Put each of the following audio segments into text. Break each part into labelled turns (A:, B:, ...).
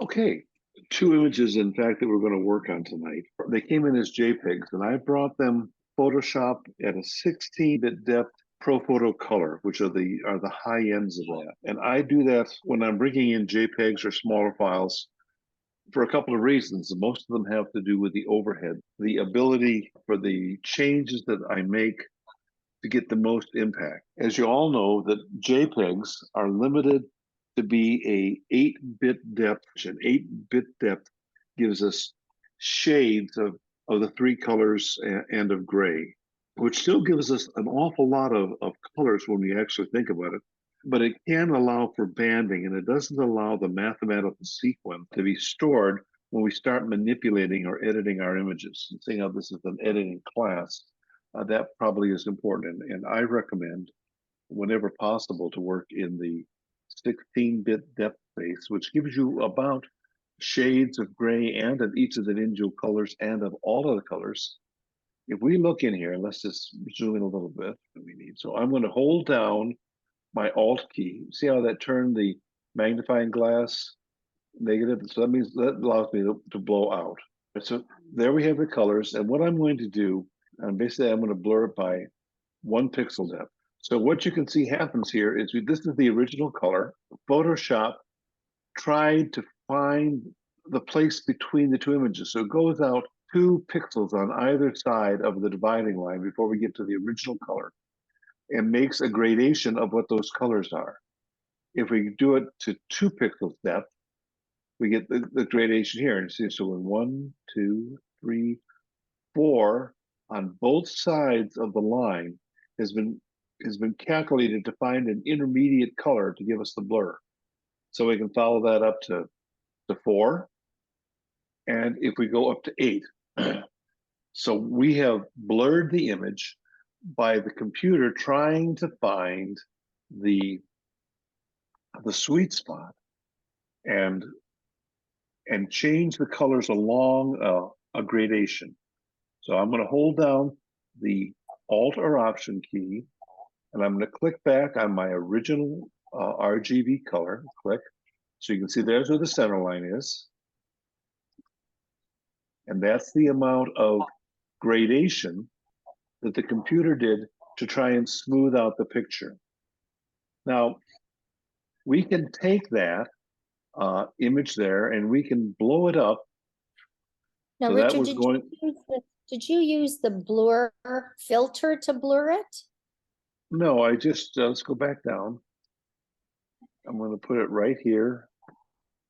A: Okay, two images, in fact, that we're going to work on tonight. They came in as JPEGs, and I brought them Photoshop at a 16-bit depth ProPhoto color, which are the high ends of that. And I do that when I'm bringing in JPEGs or smaller files for a couple of reasons. Most of them have to do with the overhead, the ability for the changes that I make to get the most impact. As you all know, that JPEGs are limited to be a 8-bit depth. An 8-bit depth gives us shades of the three colors and of gray, which still gives us an awful lot of colors when we actually think about it. But it can allow for banding, and it doesn't allow the mathematical sequence to be stored when we start manipulating or editing our images. And seeing how this is an editing class, that probably is important. And I recommend, whenever possible, to work in the 16-bit depth space, which gives you about shades of gray and of each of the individual colors and of all of the colors. If we look in here, let's just zoom in a little bit that we need. So I'm going to hold down my Alt key. See how that turned the magnifying glass negative? So that means that allows me to blow out. So there we have the colors. And what I'm going to do, basically I'm going to blur it by 1 pixel depth. So what you can see happens here is this is the original color. Photoshop tried to find the place between the two images. So it goes out 2 pixels on either side of the dividing line before we get to the original color, and makes a gradation of what those colors are. If we do it to 2 pixels depth, we get the gradation here. And see, so in 1, 2, 3, 4 on both sides of the line has been calculated to find an intermediate color to give us the blur. So we can follow that up to 4. And if we go up to 8, so we have blurred the image by the computer trying to find the sweet spot and change the colors along a gradation. So I'm going to hold down the Alt or Option key, and I'm going to click back on my original RGB color. Click. So you can see there's where the center line is. And that's the amount of gradation that the computer did to try and smooth out the picture. Now, we can take that image there and we can blow it up.
B: Now,
A: so
B: Richard,
A: that was going.
B: Did you use the blur filter to blur it?
A: No, I just, let's go back down. I'm going to put it right here.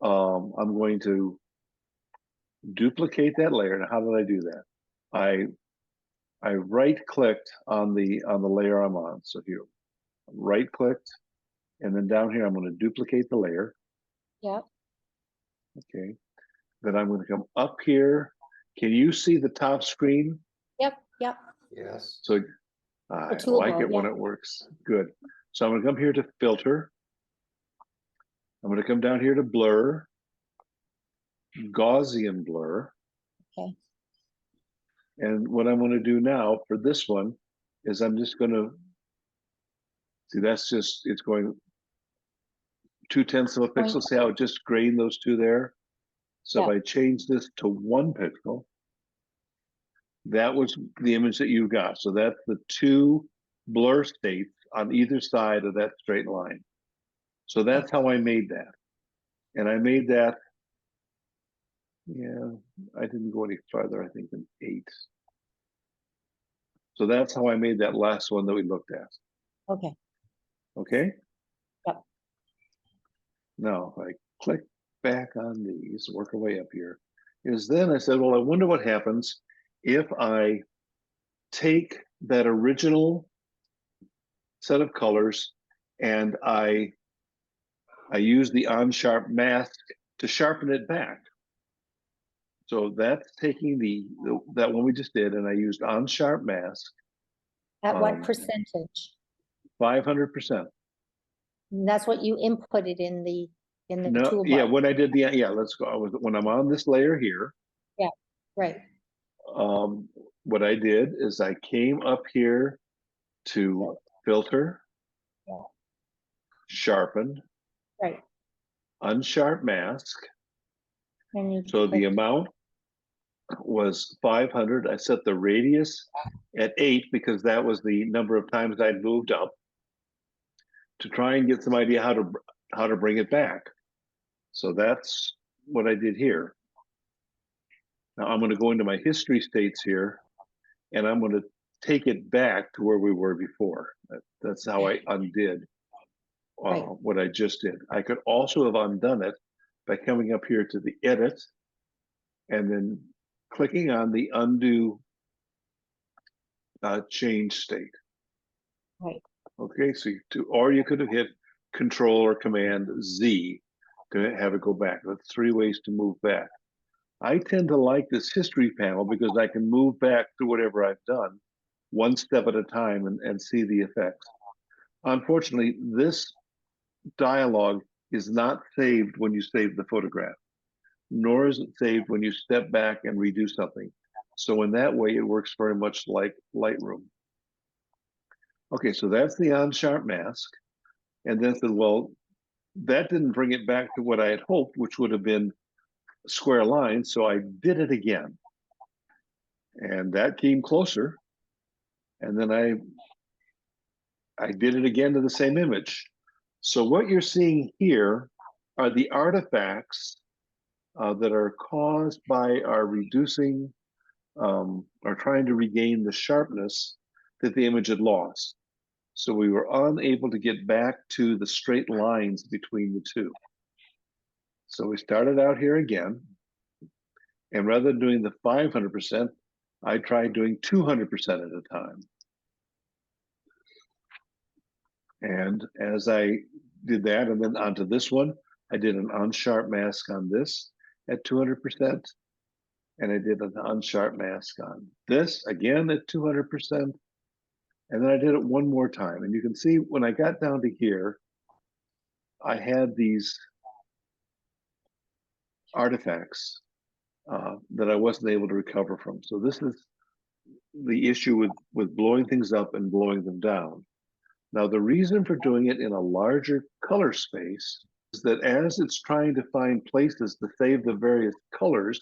A: I'm going to duplicate that layer. Now, how did I do that? I right-clicked on the layer I'm on. So here, right-clicked, and then down here I'm going to duplicate the layer.
B: Yep.
A: Okay. Then I'm going to come up here. Can you see the top screen?
B: Yep. Yep.
A: Yes. So I like it when it works. Good. So I'm going to come here to filter. I'm going to come down here to blur, Gaussian blur.
B: Okay.
A: And what I'm going to do now for this one is I'm just going to see, that's just, it's going 0.2 of a pixel. See how it just grained those two there? So if I change this to 1 pixel, that was the image that you got. So that's the 2 blur states on either side of that straight line. So that's how I made that. And I made that, yeah, I didn't go any farther, I think, than 8. So that's how I made that last one that we looked at.
B: Okay.
A: Okay?
B: Yep.
A: Now, if I click back on these, work our way up here, is then I said, well, I wonder what happens if I take that original set of colors and I use the on-sharp mask to sharpen it back. So that's taking that one we just did, and I used on-sharp mask.
B: At what percentage?
A: 500%.
B: That's what you inputted in the toolbar.
A: Yeah, when I did let's go. When I'm on this layer here.
B: Yeah, right.
A: What I did is I came up here to filter, sharpen,
B: right,
A: unsharp mask,
B: And you
A: So the
B: click,
A: amount was 500. I set the radius at 8 because that was the number of times I'd moved up to try and get some idea how to bring it back. So that's what I did here. Now I'm going to go into my history states here, and I'm going to take it back to where we were before. That's how I undid
B: right,
A: what I just did. I could also have undone it by coming up here to the edit and then clicking on the undo change state.
B: right.
A: Okay, so or you could have hit Control or Command Z to have it go back. That's 3 ways to move back. I tend to like this history panel because I can move back to whatever I've done one step at a time and see the effects. Unfortunately, this dialogue is not saved when you save the photograph, nor is it saved when you step back and redo something. So in that way, it works very much like Lightroom. Okay, so that's the on-sharp mask. And then said, well, that didn't bring it back to what I had hoped, which would have been square lines. So I did it again. And that came closer. And then I did it again to the same image. So what you're seeing here are the artifacts that are caused by our reducing or trying to regain the sharpness that the image had lost. So we were unable to get back to the straight lines between the two. So we started out here again, and rather than doing the 500%, I tried doing 200% at a time. And as I did that, and then onto this one, I did an unsharp mask on this at 200%, and I did an unsharp mask on this again at 200%, and then I did it one more time. And you can see when I got down to here, I had these artifacts that I wasn't able to recover from. So this is the issue with blowing things up and blowing them down. Now, the reason for doing it in a larger color space is that as it's trying to find places to save the various colors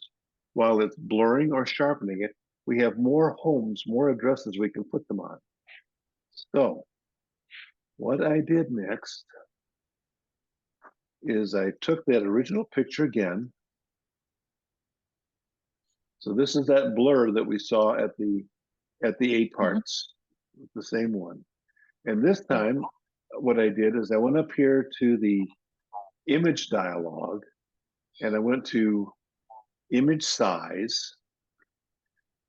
A: while it's blurring or sharpening it, we have more homes, more addresses we can put them on. So what I did next is I took that original picture again. So this is that blur that we saw at the 8 parts, the same one. And this time, what I did is I went up here to the image dialog, and I went to image size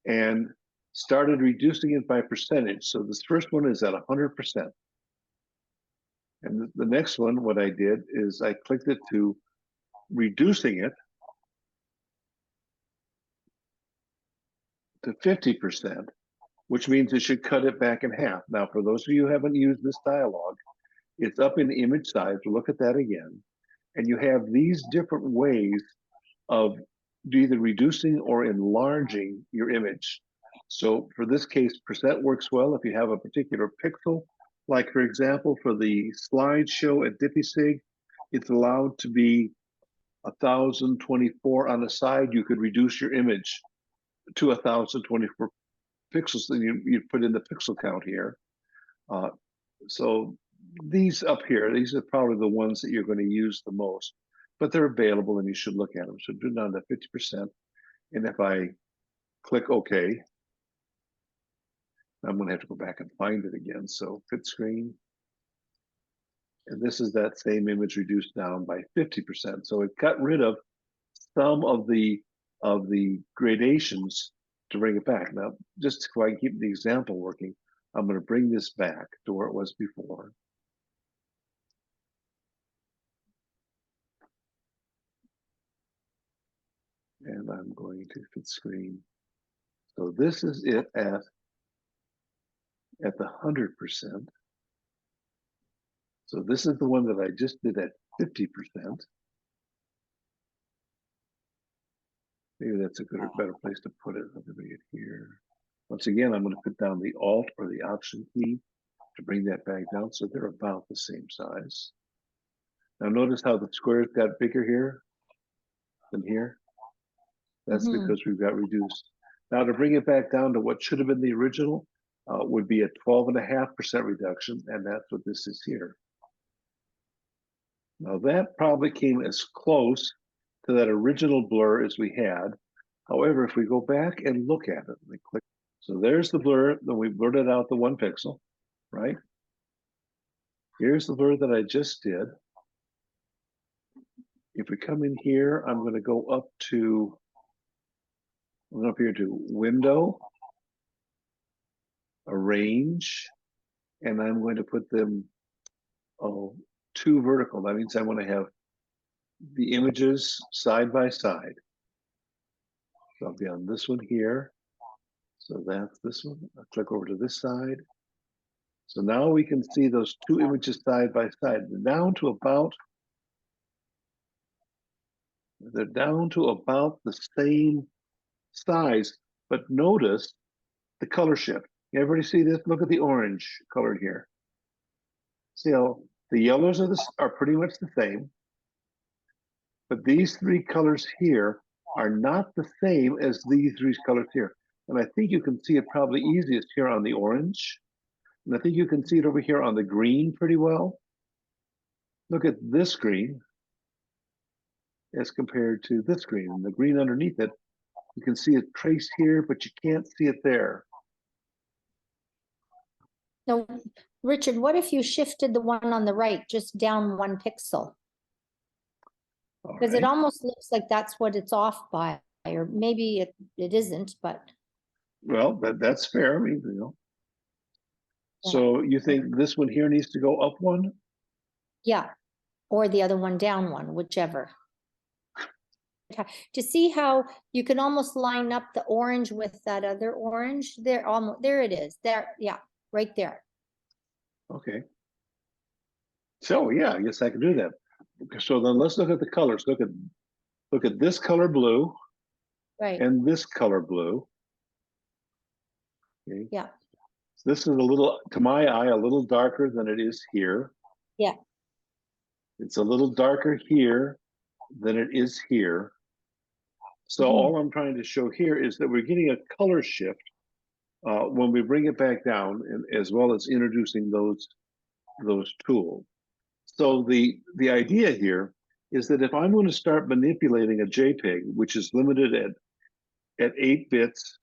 A: and started reducing it by percentage. So this first one is at 100%. And the next one, what I did is I clicked it to reducing it to 50%, which means it should cut it back in half. Now, for those of you who haven't used this dialog, it's up in image size. Look at that again. And you have these different ways of either reducing or enlarging your image. So for this case, percent works well if you have a particular pixel. Like for example, for the slideshow at DippySig, it's allowed to be 1024 on the side. You could reduce your image to 1024 pixels. Then you put in the pixel count here. So these up here, these are probably the ones that you're going to use the most, but they're available and you should look at them. So do it down to 50%. And if I click OK, I'm going to have to go back and find it again. So fit screen. And this is that same image reduced down by 50%. So it got rid of some of the gradations to bring it back. Now, just so I can keep the example working, I'm going to bring this back to where it was before. And I'm going to fit screen. So this is it at the 100%. So this is the one that I just did at 50%. Maybe that's a better place to put it. Let me bring it here. Once again, I'm going to put down the Alt or the Option key to bring that back down so they're about the same size. Now notice how the squares got bigger here than here. That's
B: Mhm.
A: because we've got reduced. Now to bring it back down to what should have been the original would be a 12.5% reduction, and that's what this is here. Now that probably came as close to that original blur as we had. However, if we go back and look at it, we click. So there's the blur, then we blurred it out the 1 pixel, right? Here's the blur that I just did. If we come in here, I'm going to go up to, I'm up here to Window, Arrange, and I'm going to put them, 2 vertical. That means I want to have the images side by side. So I'll be on this one here. So that's this one. I'll click over to this side. So now we can see those 2 images side by side. They're down to about the same size, but notice the color shift. Everybody see this? Look at the orange color here. See how the yellows are pretty much the same, but these 3 colors here are not the same as these 3 colors here. And I think you can see it probably easiest here on the orange. And I think you can see it over here on the green pretty well. Look at this green as compared to this green. And the green underneath it, you can see it traced here, but you can't see it there.
B: No, Richard, what if you shifted the one on the right just down 1 pixel? Because it almost looks like that's what it's off by, or maybe it isn't, but.
A: Well, that's fair. I mean,
B: Yeah.
A: So you think this one here needs to go up 1?
B: Yeah, or the other one down 1, whichever. To see how you can almost line up the orange with that other orange, there it is, there, yeah, right there.
A: Okay. So yeah, I guess I can do that. So then let's look at the colors. Look at this color blue.
B: Right.
A: And this color blue. Okay.
B: Yeah.
A: So this is a little, to my eye, a little darker than it is here.
B: Yeah.
A: It's a little darker here than it is here. So all I'm trying to show here is that we're getting a color shift when we bring it back down, and as well as introducing those tools. So the idea here is that if I'm going to start manipulating a JPEG, which is limited at 8 bits,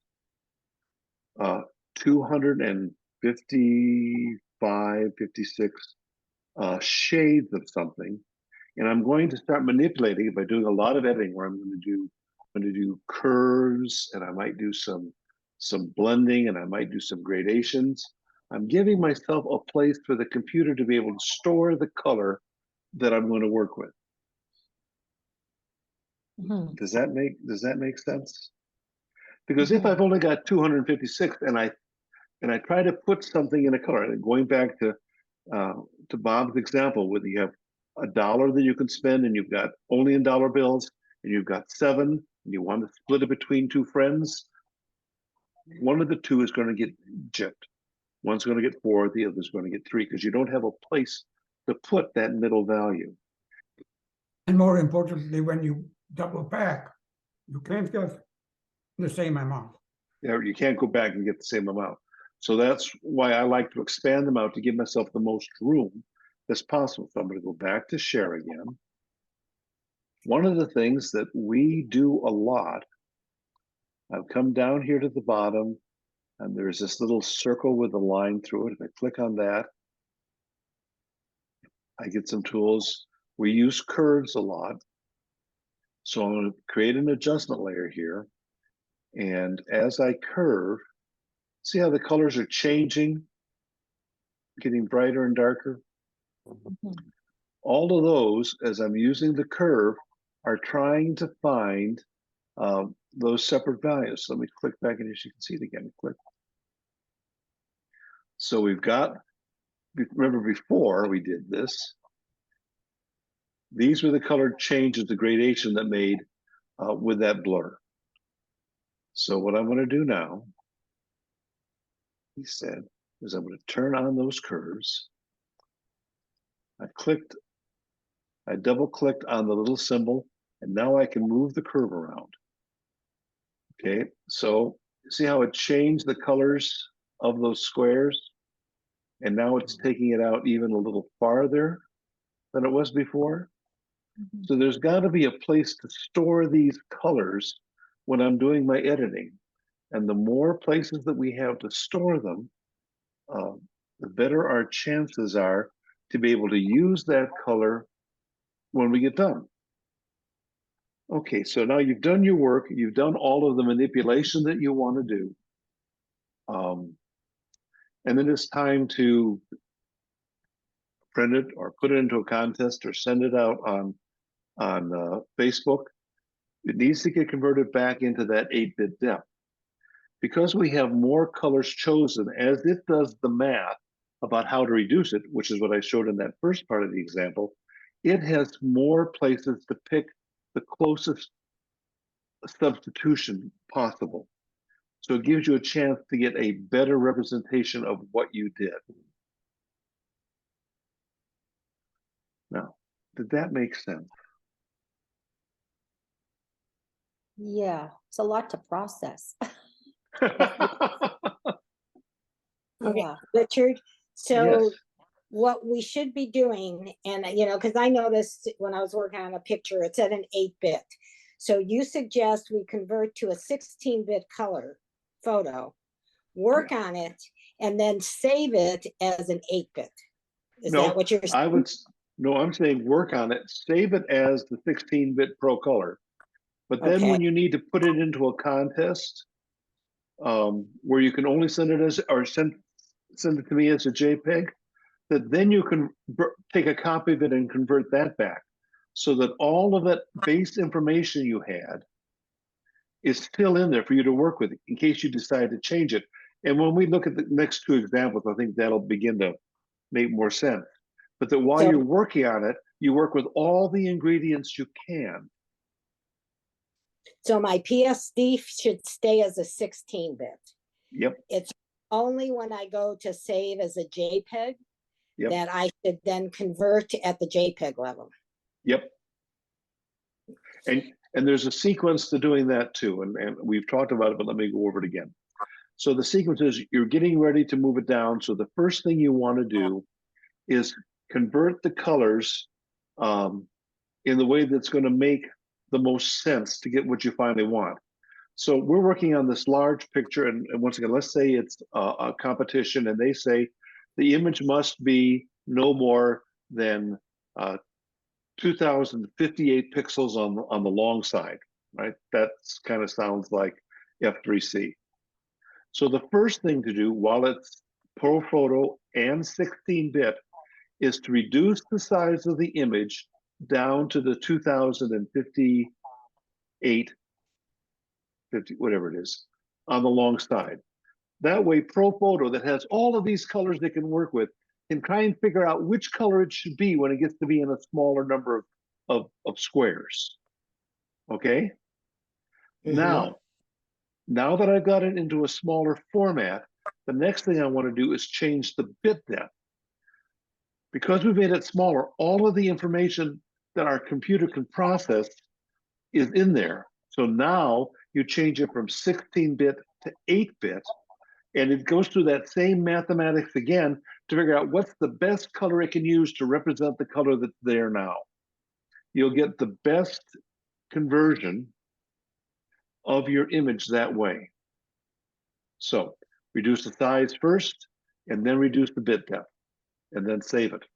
A: 255, 56 shades of something, and I'm going to start manipulating it by doing a lot of editing, where I'm going to do curves, and I might do some blending, and I might do some gradations. I'm giving myself a place for the computer to be able to store the color that I'm going to work with. Does that make sense? Because if I've only got 256 and I try to put something in a color, and going back to Bob's example, whether you have $1 that you can spend and you've got only in dollar bills, and you've got 7 and you want to split it between 2 friends, one of the 2 is going to get gypped. One's going to get 4, the other's going to get 3, because you don't have a place to put that middle value.
C: And more importantly, when you double back, you can't get the same amount.
A: Yeah, you can't go back and get the same amount. So that's why I like to expand them out to give myself the most room as possible. So I'm going to go back to share again. One of the things that we do a lot, I've come down here to the bottom, and there's this little circle with a line through it. If I click on that, I get some tools. We use curves a lot. So I'm going to create an adjustment layer here. And as I curve, see how the colors are changing, getting brighter and darker? All of those, as I'm using the curve, are trying to find those separate values. So let me click back, and as you can see it again, click. So we've got, remember before we did this, these were the color changes, the gradation that made with that blur. So what I'm going to do now, he said, is I'm going to turn on those curves. I double clicked on the little symbol, and now I can move the curve around. Okay, so see how it changed the colors of those squares? And now it's taking it out even a little farther than it was before. So there's got to be a place to store these colors when I'm doing my editing. And the more places that we have to store them, the better our chances are to be able to use that color when we get done. Okay, so now you've done your work, you've done all of the manipulation that you want to do. And then it's time to print it or put it into a contest or send it out on Facebook. It needs to get converted back into that 8-bit depth. Because we have more colors chosen as it does the math about how to reduce it, which is what I showed in that first part of the example, it has more places to pick the closest substitution possible. So it gives you a chance to get a better representation of what you did. Now, did that make sense?
B: Yeah, it's a lot to process.
D: Okay,
B: Yeah.
D: Richard, so
A: Yes.
D: what we should be doing, and because I noticed when I was working on a picture, it's at an 8-bit. So you suggest we convert to a 16-bit color photo, work on it, and then save it as an 8-bit. Is
A: No,
D: that what you're saying?
A: No, I'm saying work on it, save it as the 16-bit Pro Color. But then
D: Okay.
A: when you need to put it into a contest, where you can only send it as, or send it to me as a JPEG, that then you can take a copy of it and convert that back, so that all of that base information you had is still in there for you to work with in case you decide to change it. And when we look at the next two examples, I think that'll begin to make more sense. But that while
D: So-
A: you're working on it, you work with all the ingredients you can.
D: So my PSD should stay as a 16-bit.
A: Yep.
D: It's only when I go to save as a JPEG
A: Yep.
D: that I should then convert at the JPEG level.
A: Yep. And there's a sequence to doing that too. And we've talked about it, but let me go over it again. So the sequence is you're getting ready to move it down. So the first thing you want to do is convert the colors in the way that's going to make the most sense to get what you finally want. So we're working on this large picture, and once again, let's say it's a competition, and they say the image must be no more than 2058 pixels on the long side, right? That kind of sounds like F3C. So the first thing to do while it's Pro Photo and 16-bit is to reduce the size of the image down to the 2058, 50, whatever it is, on the long side. That way, Pro Photo, that has all of these colors they can work with, can try and figure out which color it should be when it gets to be in a smaller number of squares. Okay?
D: Mhm.
A: Now that I've got it into a smaller format, the next thing I want to do is change the bit depth. Because we've made it smaller, all of the information that our computer can process is in there. So now you change it from 16-bit to 8-bit, and it goes through that same mathematics again to figure out what's the best color it can use to represent the color that's there now. You'll get the best conversion of your image that way. So reduce the size first, and then reduce the bit depth, and then save it.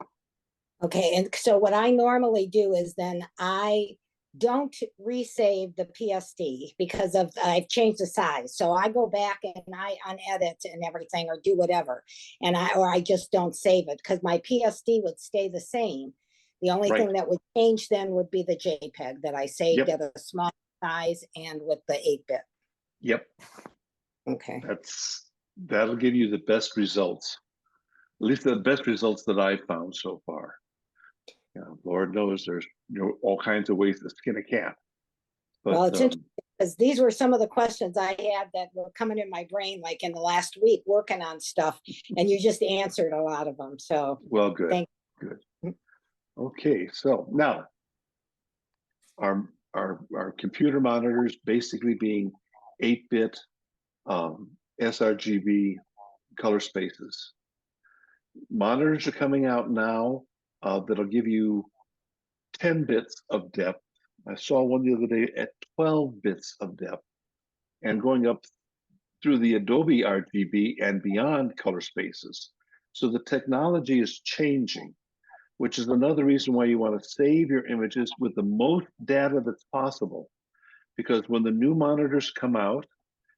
D: Okay, and so what I normally do is then I don't resave the PSD because I've changed the size. So I go back and I unedit and everything or do whatever. And I just don't save it because my PSD would stay the same. The only thing that would change then would be the JPEG that I saved at a small size and with the 8-bit.
A: Yep.
D: Okay.
A: That'll give you the best results. At least the best results that I've found so far. Lord knows there's all kinds of ways to skin a cat. But,
D: well, it's interesting because these were some of the questions I had that were coming in my brain like in the last week working on stuff, and you just answered a lot of them. So
A: well, good. Good. Okay, so now our computer monitors basically being 8-bit sRGB color spaces. Monitors are coming out now that'll give you 10 bits of depth. I saw one the other day at 12 bits of depth, and going up through the Adobe RGB and beyond color spaces. So the technology is changing, which is another reason why you want to save your images with the most data that's possible. Because when the new monitors come out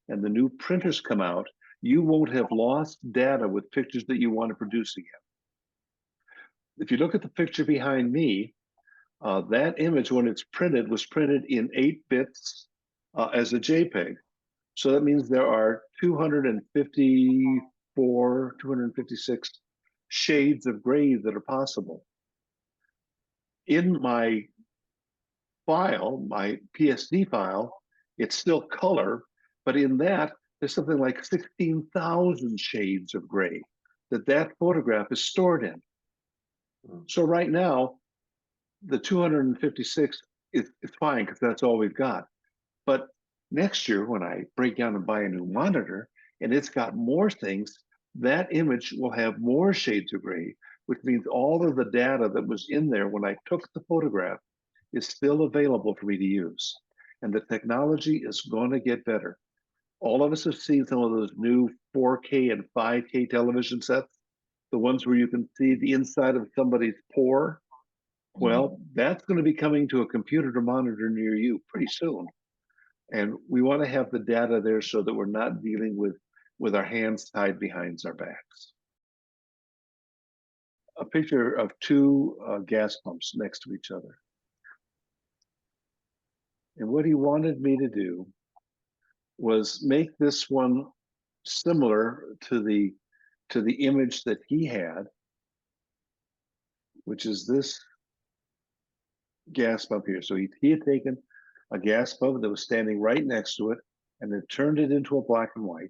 A: and the new printers come out, you won't have lost data with pictures that you want to produce again. If you look at the picture behind me, that image, when it's printed, was printed in 8 bits as a JPEG. So that means there are 254, 256 shades of gray that are possible. In my file, my PSD file, it's still color, but in that, there's something like 16,000 shades of gray that photograph is stored in. So right now, the 256 is fine because that's all we've got. But next year, when I break down and buy a new monitor and it's got more things, that image will have more shades of gray, which means all of the data that was in there when I took the photograph is still available for me to use. And the technology is going to get better. All of us have seen some of those new 4K and 5K television sets, the ones where you can see the inside of somebody's pore. Well, that's going to be coming to a computer to monitor near you pretty soon. And we want to have the data there so that we're not dealing with our hands tied behind our backs. A picture of 2 gas pumps next to each other. And what he wanted me to do was make this one similar to the image that he had, which is this gas pump here. So he had taken a gas pump that was standing right next to it and then turned it into a black and white.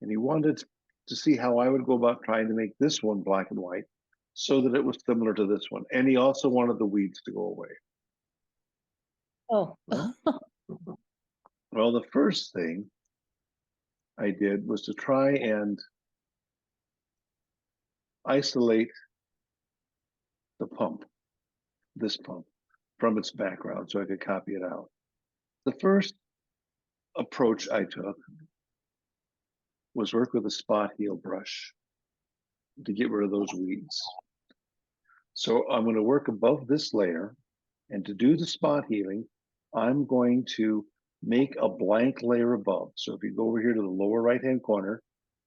A: And he wanted to see how I would go about trying to make this one black and white so that it was similar to this one. And he also wanted the weeds to go away.
B: Oh.
A: Well, the first thing I did was to try and isolate the pump, this pump, from its background so I could copy it out. The first approach I took was work with a spot heal brush to get rid of those weeds. So I'm going to work above this layer, and to do the spot healing, I'm going to make a blank layer above. So if you go over here to the lower right-hand corner,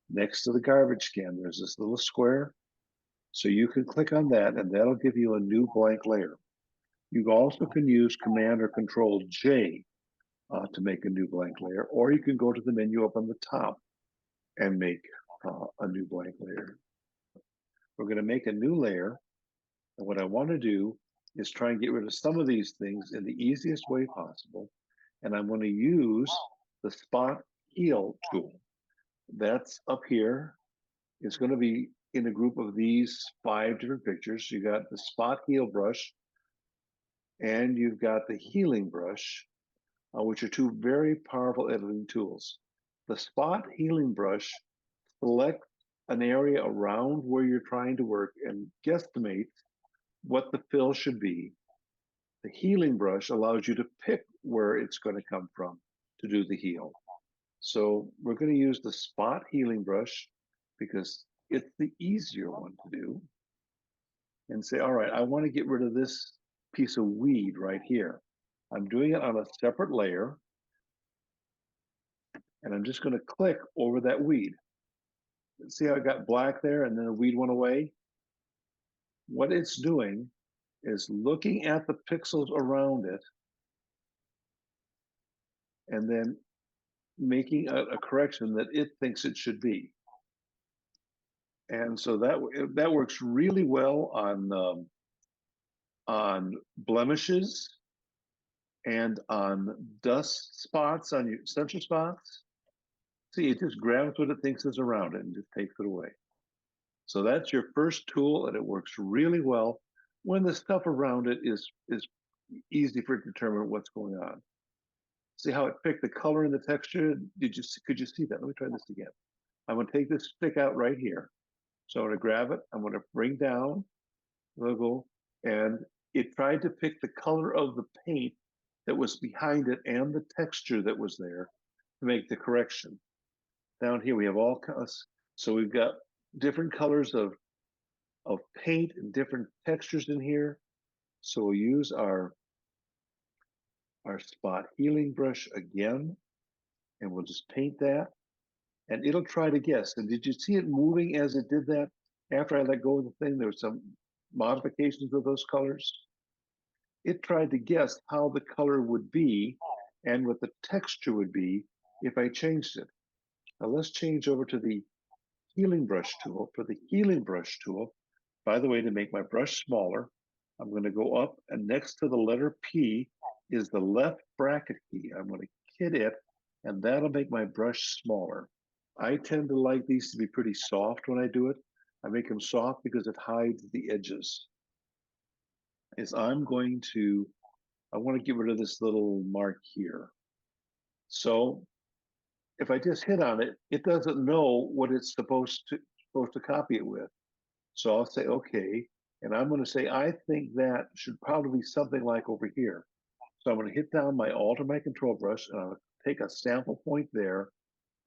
A: next to the garbage can, there's this little square. So you can click on that, and that'll give you a new blank layer. You also can use Command or Control J to make a new blank layer, or you can go to the menu up on the top and make a new blank layer. We're going to make a new layer, and what I want to do is try and get rid of some of these things in the easiest way possible, and I'm going to use the Spot Heal tool. That's up here. It's going to be in a group of these 5 different pictures. You got the Spot Heal brush, and you've got the Healing brush, which are 2 very powerful editing tools. The Spot Healing brush selects an area around where you're trying to work and guesstimates what the fill should be. The Healing brush allows you to pick where it's going to come from to do the heal. So we're going to use the Spot Healing brush because it's the easier one to do, and say, all right, I want to get rid of this piece of weed right here. I'm doing it on a separate layer, and I'm just going to click over that weed. See how I got black there and then the weed went away? What it's doing is looking at the pixels around it and then making a correction that it thinks it should be. And so that works really well on blemishes and on dust spots, on your center spots. See, it just grabs what it thinks is around it and just takes it away. So that's your first tool, and it works really well when the stuff around it is easy for it to determine what's going on. See how it picked the color and the texture? Could you see that? Let me try this again. I'm gonna take this stick out right here. So I'm gonna grab it, I'm gonna bring down, logo, and it tried to pick the color of the paint that was behind it and the texture that was there to make the correction. Down here we have all colors. So we've got different colors of paint and different textures in here. So we'll use our spot healing brush again, and we'll just paint that, and it'll try to guess. And did you see it moving as it did that? After I let go of the thing, there were some modifications of those colors. It tried to guess how the color would be and what the texture would be if I changed it. Now let's change over to the healing brush tool. For the healing brush tool, by the way, to make my brush smaller, I'm going to go up, and next to the letter P is the left bracket key. I'm going to hit it, and that'll make my brush smaller. I tend to like these to be pretty soft when I do it. I make them soft because it hides the edges. I want to get rid of this little mark here. So if I just hit on it, it doesn't know what it's supposed to copy it with. So I'll say, okay, and I'm going to say, I think that should probably be something like over here. So I'm going to hit down my Alt or my control brush, and I'll take a sample point there,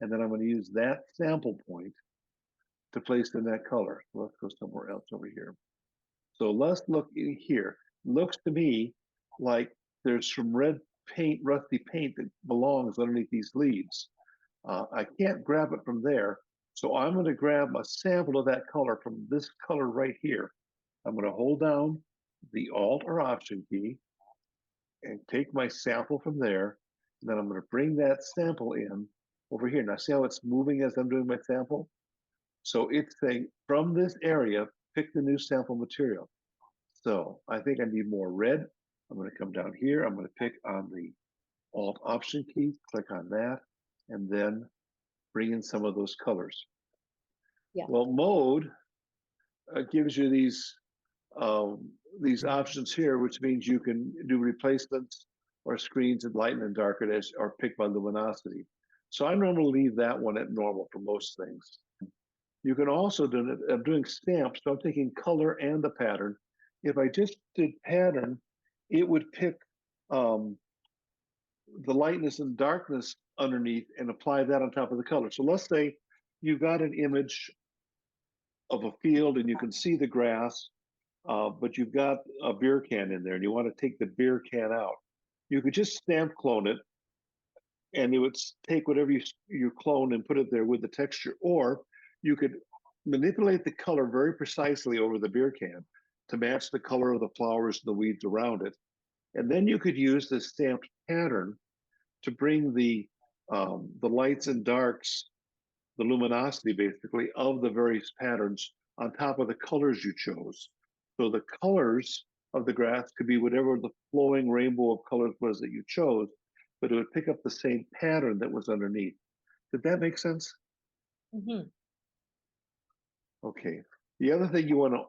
A: and then I'm going to use that sample point to place in that color. So let's go somewhere else over here. So let's look in here. Looks to me like there's some red paint, rusty paint that belongs underneath these leaves. I can't grab it from there, so I'm going to grab a sample of that color from this color right here. I'm going to hold down the Alt or Option key and take my sample from there, and then I'm going to bring that sample in over here. Now see how it's moving as I'm doing my sample? So it's saying, from this area, pick the new sample material. So I think I need more red. I'm going to come down here. I'm going to pick on the Alt Option key, click on that, and then bring in some of those colors.
B: Yeah.
A: Well, mode gives you these options here, which means you can do replacements or screens and lighten and darken it, or pick by luminosity. So I normally leave that one at normal for most things. You can also do it. I'm doing stamps, so I'm taking color and the pattern. If I just did pattern, it would pick the lightness and darkness underneath and apply that on top of the color. So let's say you've got an image of a field and you can see the grass, but you've got a beer can in there and you want to take the beer can out. You could just stamp clone it, and it would take whatever you clone and put it there with the texture, or you could manipulate the color very precisely over the beer can to match the color of the flowers and the weeds around it. And then you could use the stamped pattern to bring the lights and darks, the luminosity basically of the various patterns on top of the colors you chose. So the colors of the grass could be whatever the flowing rainbow of colors was that you chose, but it would pick up the same pattern that was underneath. Did that make sense?
B: Mhm.
A: Okay. The other thing you want to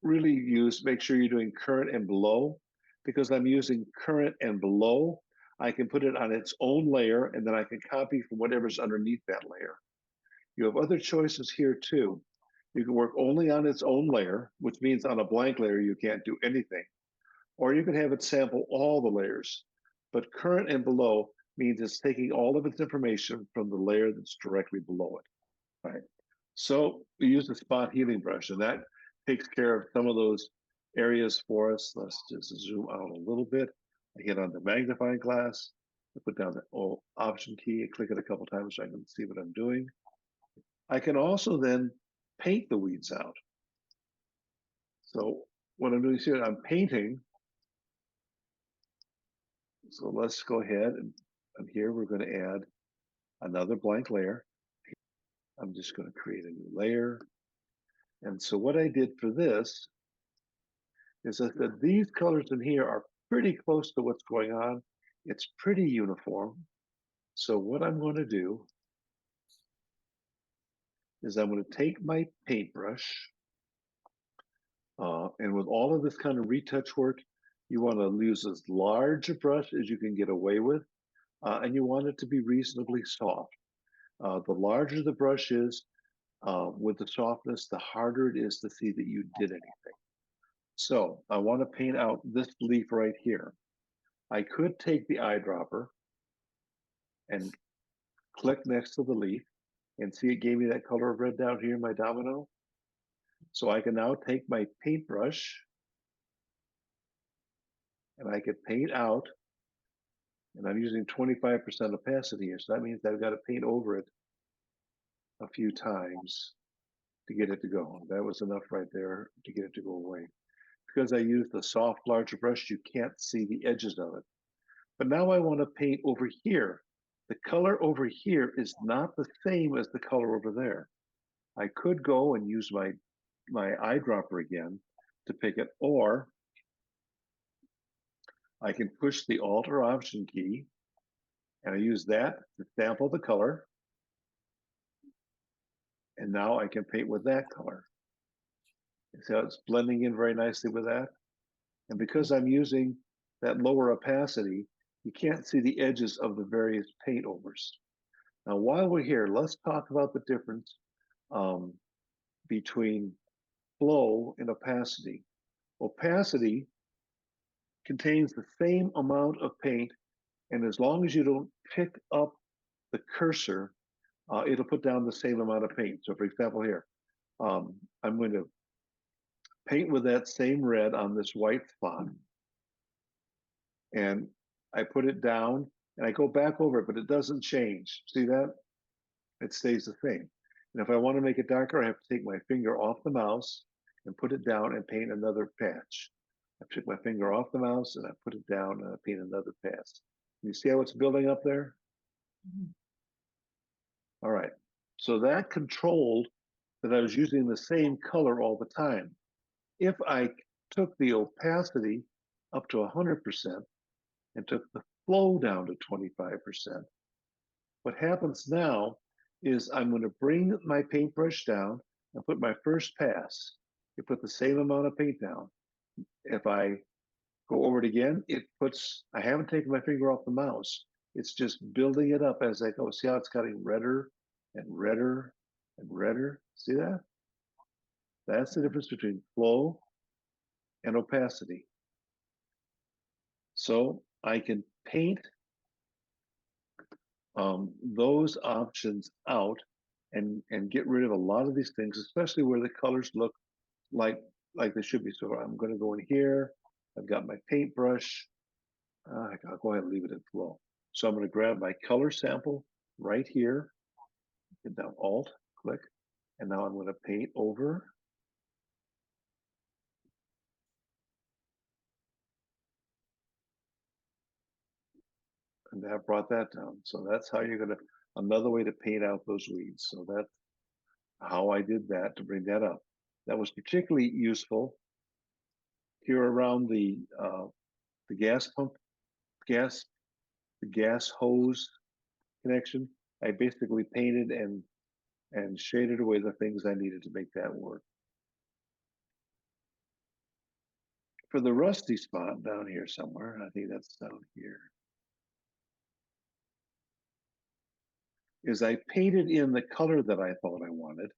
A: really use, make sure you're doing current and below, because I'm using current and below. I can put it on its own layer, and then I can copy from whatever's underneath that layer. You have other choices here too. You can work only on its own layer, which means on a blank layer, you can't do anything. Or you can have it sample all the layers. But current and below means it's taking all of its information from the layer that's directly below it. Right. So we use the spot healing brush, and that takes care of some of those areas for us. Let's just zoom out a little bit. I hit on the magnifying glass, I put down the Option key, and click it a couple times so I can see what I'm doing. I can also then paint the weeds out. So what I'm doing here, I'm painting. So let's go ahead, and here we're going to add another blank layer. I'm just going to create a new layer. And so what I did for this is that these colors in here are pretty close to what's going on. It's pretty uniform. So what I'm going to do is I'm going to take my paintbrush, and with all of this kind of retouch work, you want to use as large a brush as you can get away with. and you want it to be reasonably soft. The larger the brush is with the softness, the harder it is to see that you did anything. So I want to paint out this leaf right here. I could take the eyedropper and click next to the leaf and see it gave me that color of red down here in my domino. So I can now take my paintbrush and I could paint out, and I'm using 25% opacity here. So that means I've got to paint over it a few times to get it to go. That was enough right there to get it to go away. Because I used the soft, larger brush, you can't see the edges of it. But now I want to paint over here. The color over here is not the same as the color over there. I could go and use my eyedropper again to pick it, or I can push the Alt or Option key, and I use that to sample the color. And now I can paint with that color. See how it's blending in very nicely with that? And because I'm using that lower opacity, you can't see the edges of the various paint overs. Now, while we're here, let's talk about the difference between flow and opacity. Opacity contains the same amount of paint, and as long as you don't pick up the cursor, it'll put down the same amount of paint. So for example here, I'm going to paint with that same red on this white spot, and I put it down and I go back over it, but it doesn't change. See that? It stays the same. And if I want to make it darker, I have to take my finger off the mouse and put it down and paint another patch. I took my finger off the mouse and I put it down and I paint another patch. You see how it's building up there?
B: Mhm.
A: All right. So that controlled that I was using the same color all the time. If I took the opacity up to 100% and took the flow down to 25%, what happens now is I'm going to bring my paintbrush down and put my first pass. You put the same amount of paint down. If I go over it again, I haven't taken my finger off the mouse. It's just building it up as I go. See how it's getting redder and redder and redder? See that? That's the difference between flow and opacity. So I can paint those options out and get rid of a lot of these things, especially where the colors look like they should be. So I'm going to go in here. I've got my paintbrush. I'll go ahead and leave it in flow. So I'm going to grab my color sample right here, hit down Alt, click, and now I'm going to paint over. And that brought that down. So that's how you're going to, another way to paint out those weeds. So that's how I did that to bring that up. That was particularly useful here around the gas pump, the gas hose connection. I basically painted and shaded away the things I needed to make that work. For the rusty spot down here somewhere, I think that's down here, is I painted in the color that I thought I wanted.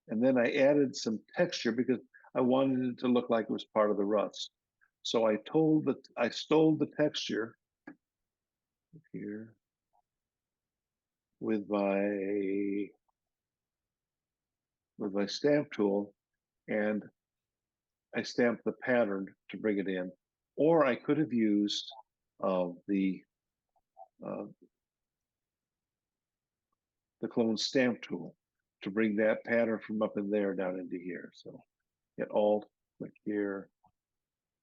A: And then I added some texture because I wanted it to look like it was part of the rust. So I stole the texture here with my stamp tool, and I stamped the pattern to bring it in. Or I could have used the clone stamp tool to bring that pattern from up in there down into here. So hit Alt, click here,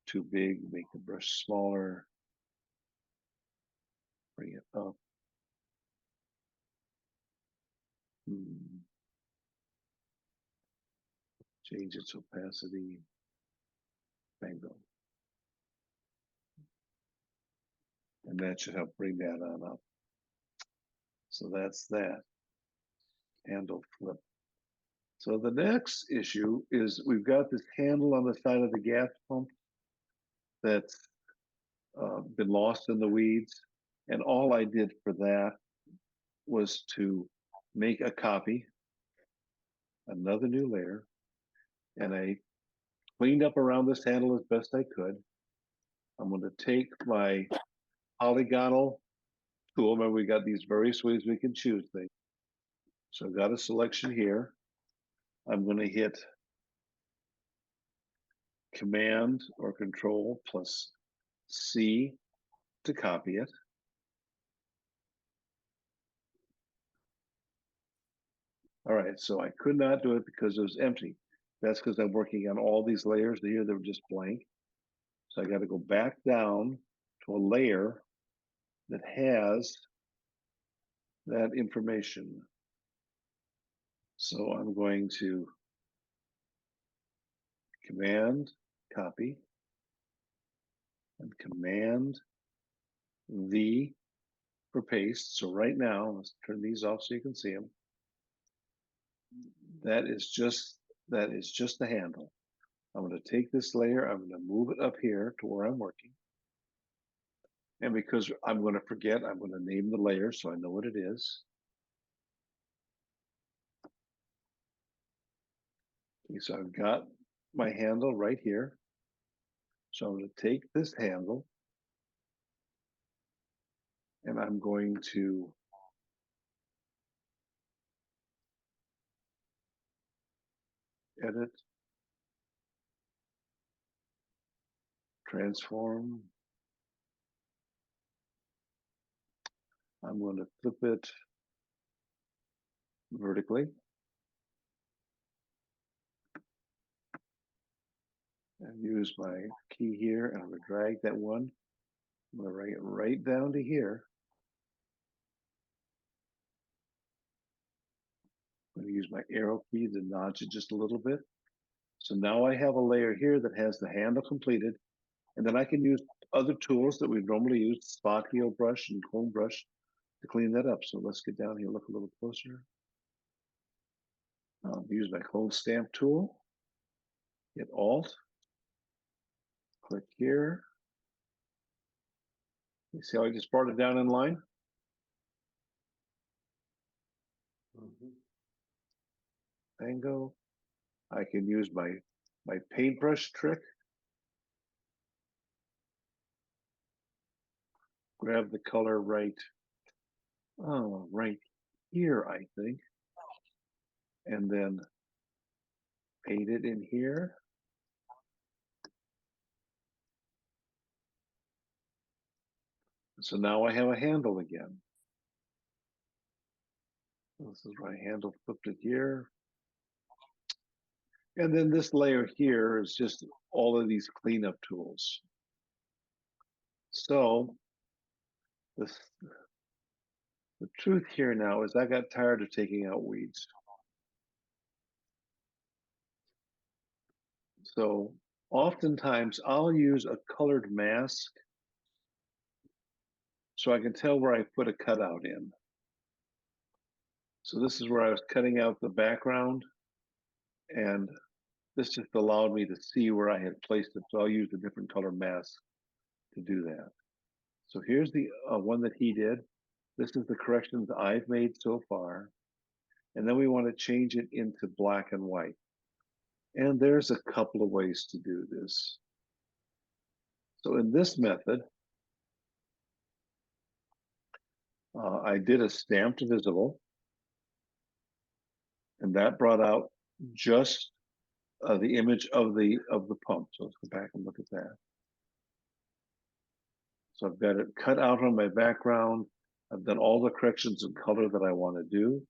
A: too big, make the brush smaller, bring it up. Change its opacity. Bingo. And that should help bring that on up. So that's that. Handle flip. So the next issue is we've got this handle on the side of the gas pump that's been lost in the weeds. And all I did for that was to make a copy, another new layer, and I cleaned up around this handle as best I could. I'm going to take my polygonal tool. Remember, we got these various ways we can choose things. So I've got a selection here. I'm going to hit Command or Control plus C to copy it. All right, so I could not do it because it was empty. That's because I'm working on all these layers here that were just blank. So I got to go back down to a layer that has that information. So I'm going to Command copy and Command V for paste. So right now, let's turn these off so you can see them. That is just the handle. I'm going to take this layer, I'm going to move it up here to where I'm working. And because I'm going to forget, I'm going to name the layer so I know what it is. Okay, so I've got my handle right here. So I'm going to take this handle and I'm going to edit, transform. I'm going to flip it vertically. And use my key here, and I'm going to drag that one. I'm going to bring it right down to here. I'm going to use my arrow key to nudge it just a little bit. So now I have a layer here that has the handle completed, and then I can use other tools that we've normally used, spot heel brush and comb brush, to clean that up. So let's get down here, look a little closer. I'll use my clone stamp tool, hit Alt, click here. You see how I just brought it down in line? Mango. I can use my paintbrush trick. Grab the color right here, I think. And then paint it in here. So now I have a handle again. This is my handle, flipped it here. And then this layer here is just all of these cleanup tools. So the truth here now is I got tired of taking out weeds. So oftentimes I'll use a colored mask so I can tell where I put a cutout in. So this is where I was cutting out the background, and this just allowed me to see where I had placed it. So I'll use a different color mask to do that. So here's the one that he did. This is the corrections I've made so far. And then we want to change it into black and white. And there's a couple of ways to do this. So in this method, I did a stamped visible, and that brought out just the image of the pump. So let's go back and look at that. So I've got it cut out on my background. I've done all the corrections in color that I want to do.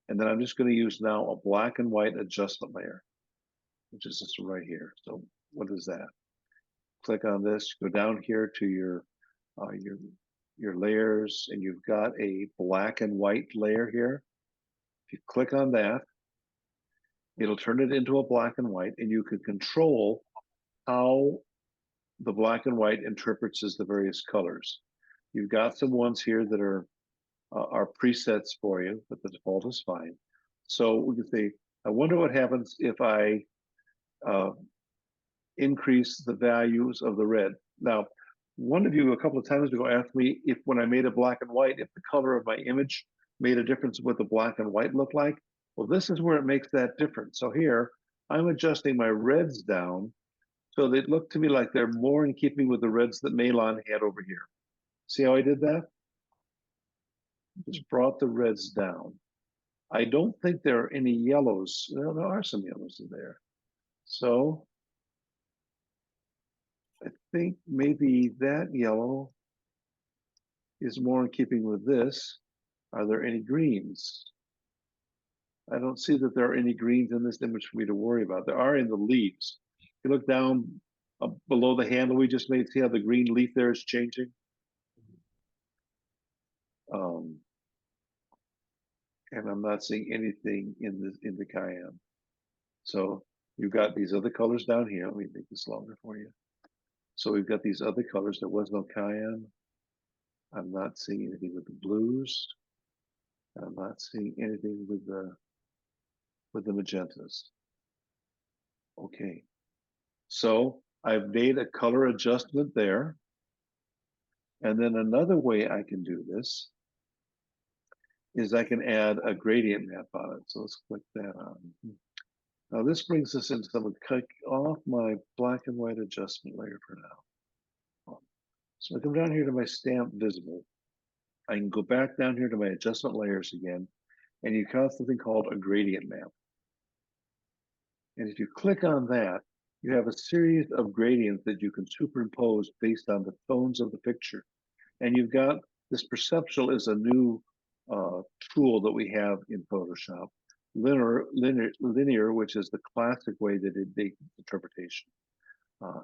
A: And then I'm just going to use now a black and white adjustment layer, which is this right here. So what is that? Click on this, go down here to your layers, and you've got a black and white layer here. If you click on that, it'll turn it into a black and white, and you can control how the black and white interprets as the various colors. You've got some ones here that are presets for you, but the default is fine. So we can say, I wonder what happens if I increase the values of the red. Now, one of you a couple of times ago asked me if when I made it black and white, if the color of my image made a difference what the black and white looked like. Well, this is where it makes that difference. So here, I'm adjusting my reds down so they look to me like they're more in keeping with the reds that Malon had over here. See how I did that? Just brought the reds down. I don't think there are any yellows. Well, there are some yellows in there. So I think maybe that yellow is more in keeping with this. Are there any greens? I don't see that there are any greens in this image for me to worry about. There are in the leaves. If you look down below the handle we just made, see how the green leaf there is changing? And I'm not seeing anything in the cayenne. So you've got these other colors down here. Let me make this longer for you. So we've got these other colors. There was no cayenne. I'm not seeing anything with the blues. I'm not seeing anything with the magentas. Okay. So I've made a color adjustment there. And then another way I can do this is I can add a gradient map on it. So let's click that on. Now this brings us into some, cut off my black and white adjustment layer for now. So I come down here to my stamp visible. I can go back down here to my adjustment layers again, and you have something called a gradient map. And if you click on that, you have a series of gradients that you can superimpose based on the tones of the picture. And you've got this perceptual is a new tool that we have in Photoshop. Linear, which is the classic way that it takes interpretation,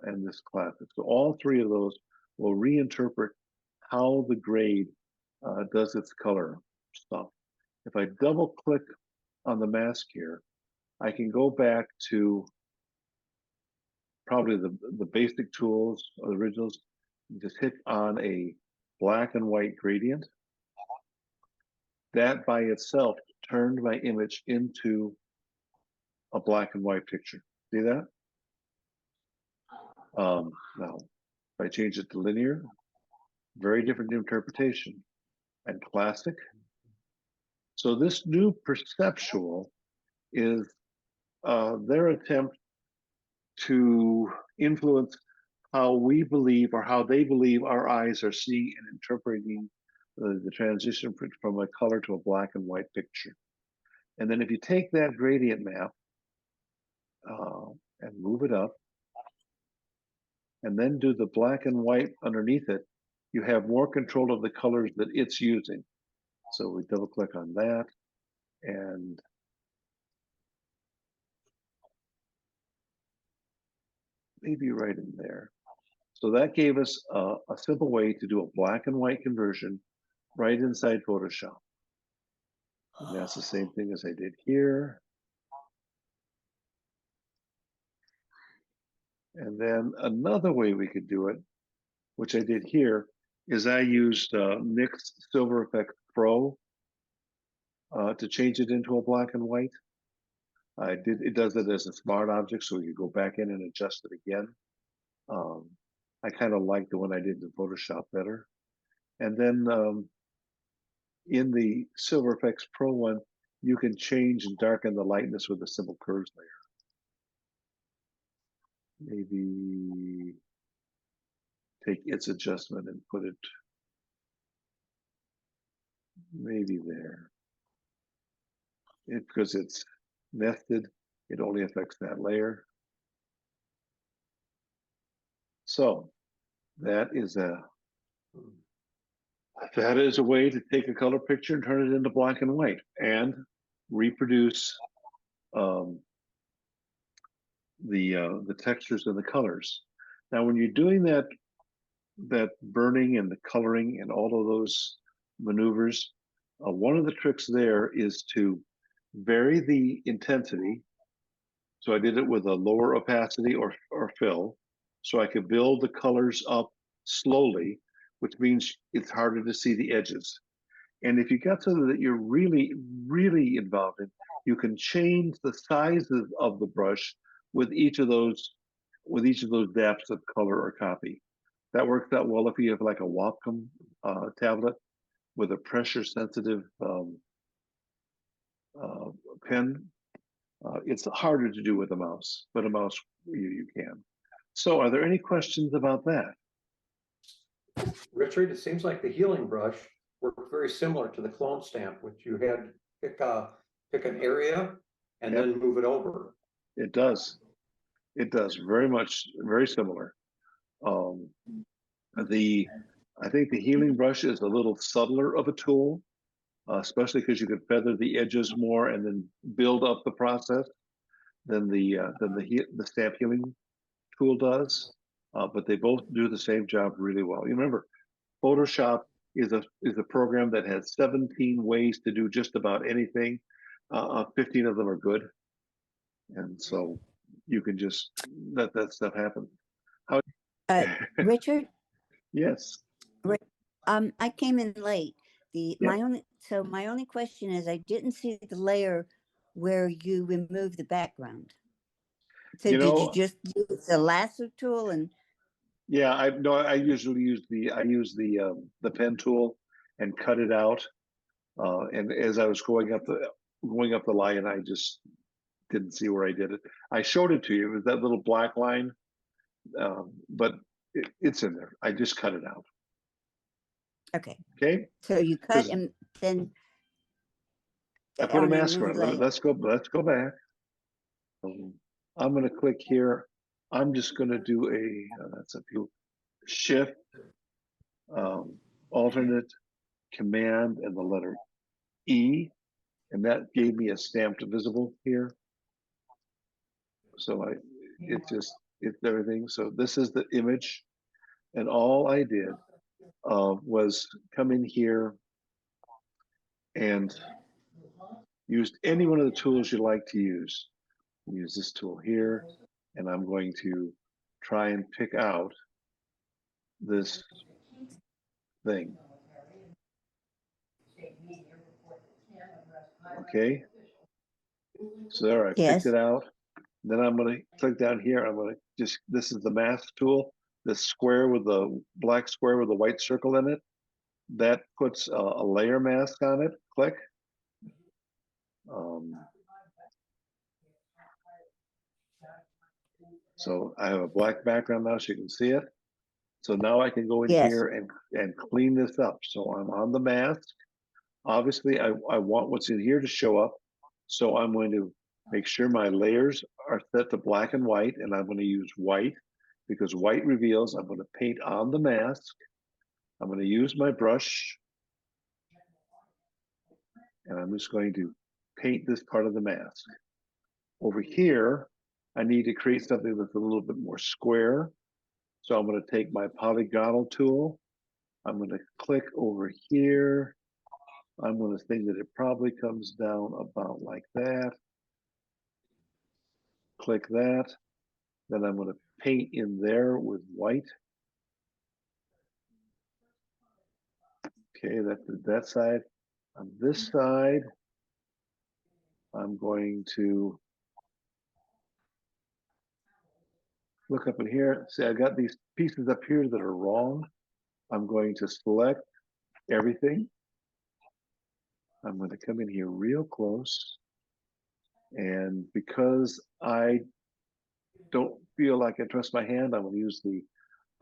A: and this classic. So all three of those will reinterpret how the grade does its color stuff. If I double click on the mask here, I can go back to probably the basic tools, or the originals, just hit on a black and white gradient. That by itself turned my image into a black and white picture. See that? Now, if I change it to linear, very different interpretation, and classic. So this new perceptual is their attempt to influence how we believe or how they believe our eyes are seeing and interpreting the transition from a color to a black and white picture. And then if you take that gradient map and move it up, and then do the black and white underneath it, you have more control of the colors that it's using. So we double click on that, and maybe right in there. So that gave us a simple way to do a black and white conversion right inside Photoshop. And that's the same thing as I did here. And then another way we could do it, which I did here, is I used Mix Silver Effects Pro to change it into a black and white. It does it as a smart object, so we could go back in and adjust it again. I kind of like the one I did in Photoshop better. And then in the Silver Effects Pro one, you can change and darken the lightness with a simple curves layer. Maybe take its adjustment and put it maybe there. Because it's nested, it only affects that layer. So that is a way to take a color picture and turn it into black and white and reproduce the textures and the colors. Now, when you're doing that burning and the coloring and all of those maneuvers, one of the tricks there is to vary the intensity. So I did it with a lower opacity or fill, so I could build the colors up slowly, which means it's harder to see the edges. And if you got something that you're really, really involved in, you can change the sizes of the brush with each of those depths of color or copy. That works out well if you have like a Wacom tablet with a pressure sensitive pen. It's harder to do with a mouse, but a mouse you can. So are there any questions about that?
E: Richard, it seems like the healing brush worked very similar to the clone stamp, which you had pick an area and
A: Yep.
E: then move it over.
A: It does. It does very similar. I think the healing brush is a little subtler of a tool, especially because you could feather the edges more and then build up the process than the stamp healing tool does. But they both do the same job really well. You remember, Photoshop is a program that has 17 ways to do just about anything. 15 of them are good, and so you can just let that stuff happen. How?
F: Richard,
A: Yes.
F: I came in late.
A: Yep.
F: My only question is, I didn't see the layer where you remove the background. So did you just use the lasso tool and?
A: Yeah, I usually use the pen tool and cut it out. And as I was going up the line, I just didn't see where I did it. I showed it to you. It was that little black line, but it's in there. I just cut it out.
F: Okay.
A: Okay.
F: So you cut and then.
A: I put a
F: on
A: mask
F: new
A: on it.
F: layer.
A: Let's go back. I'm going to click here. I'm just going to do that's a few shift, alternate, command, and the letter E, and that gave me a stamped visible here. So it's everything. So this is the image, and all I did was come in here and used any one of the tools you like to use. Use this tool here, and I'm going to try and pick out this thing. Okay. So there, I picked it out. Then I'm going to click down here. I'm going to this is the mask tool. This square with the black square with a white circle in it. That puts a layer mask on it. Click. So I have a black background now, so you can see it. So now I can go in here and clean this up. So I'm on the mask. Obviously, I want what's in here to show up. So I'm going to make sure my layers are set to black and white, and I'm going to use white because white reveals. I'm going to paint on the mask. I'm going to use my brush, and I'm just going to paint this part of the mask. Over here, I need to create something that's a little bit more square. So I'm going to take my polygonal tool. I'm going to click over here. I'm going to think that it probably comes down about like that. Click that. Then I'm going to paint in there with white. Okay, that's that side. On this side, I'm going to look up in here. See, I got these pieces up here that are wrong. I'm going to select everything. I'm going to come in here real close. And because I don't feel like I trust my hand, I'm going to use the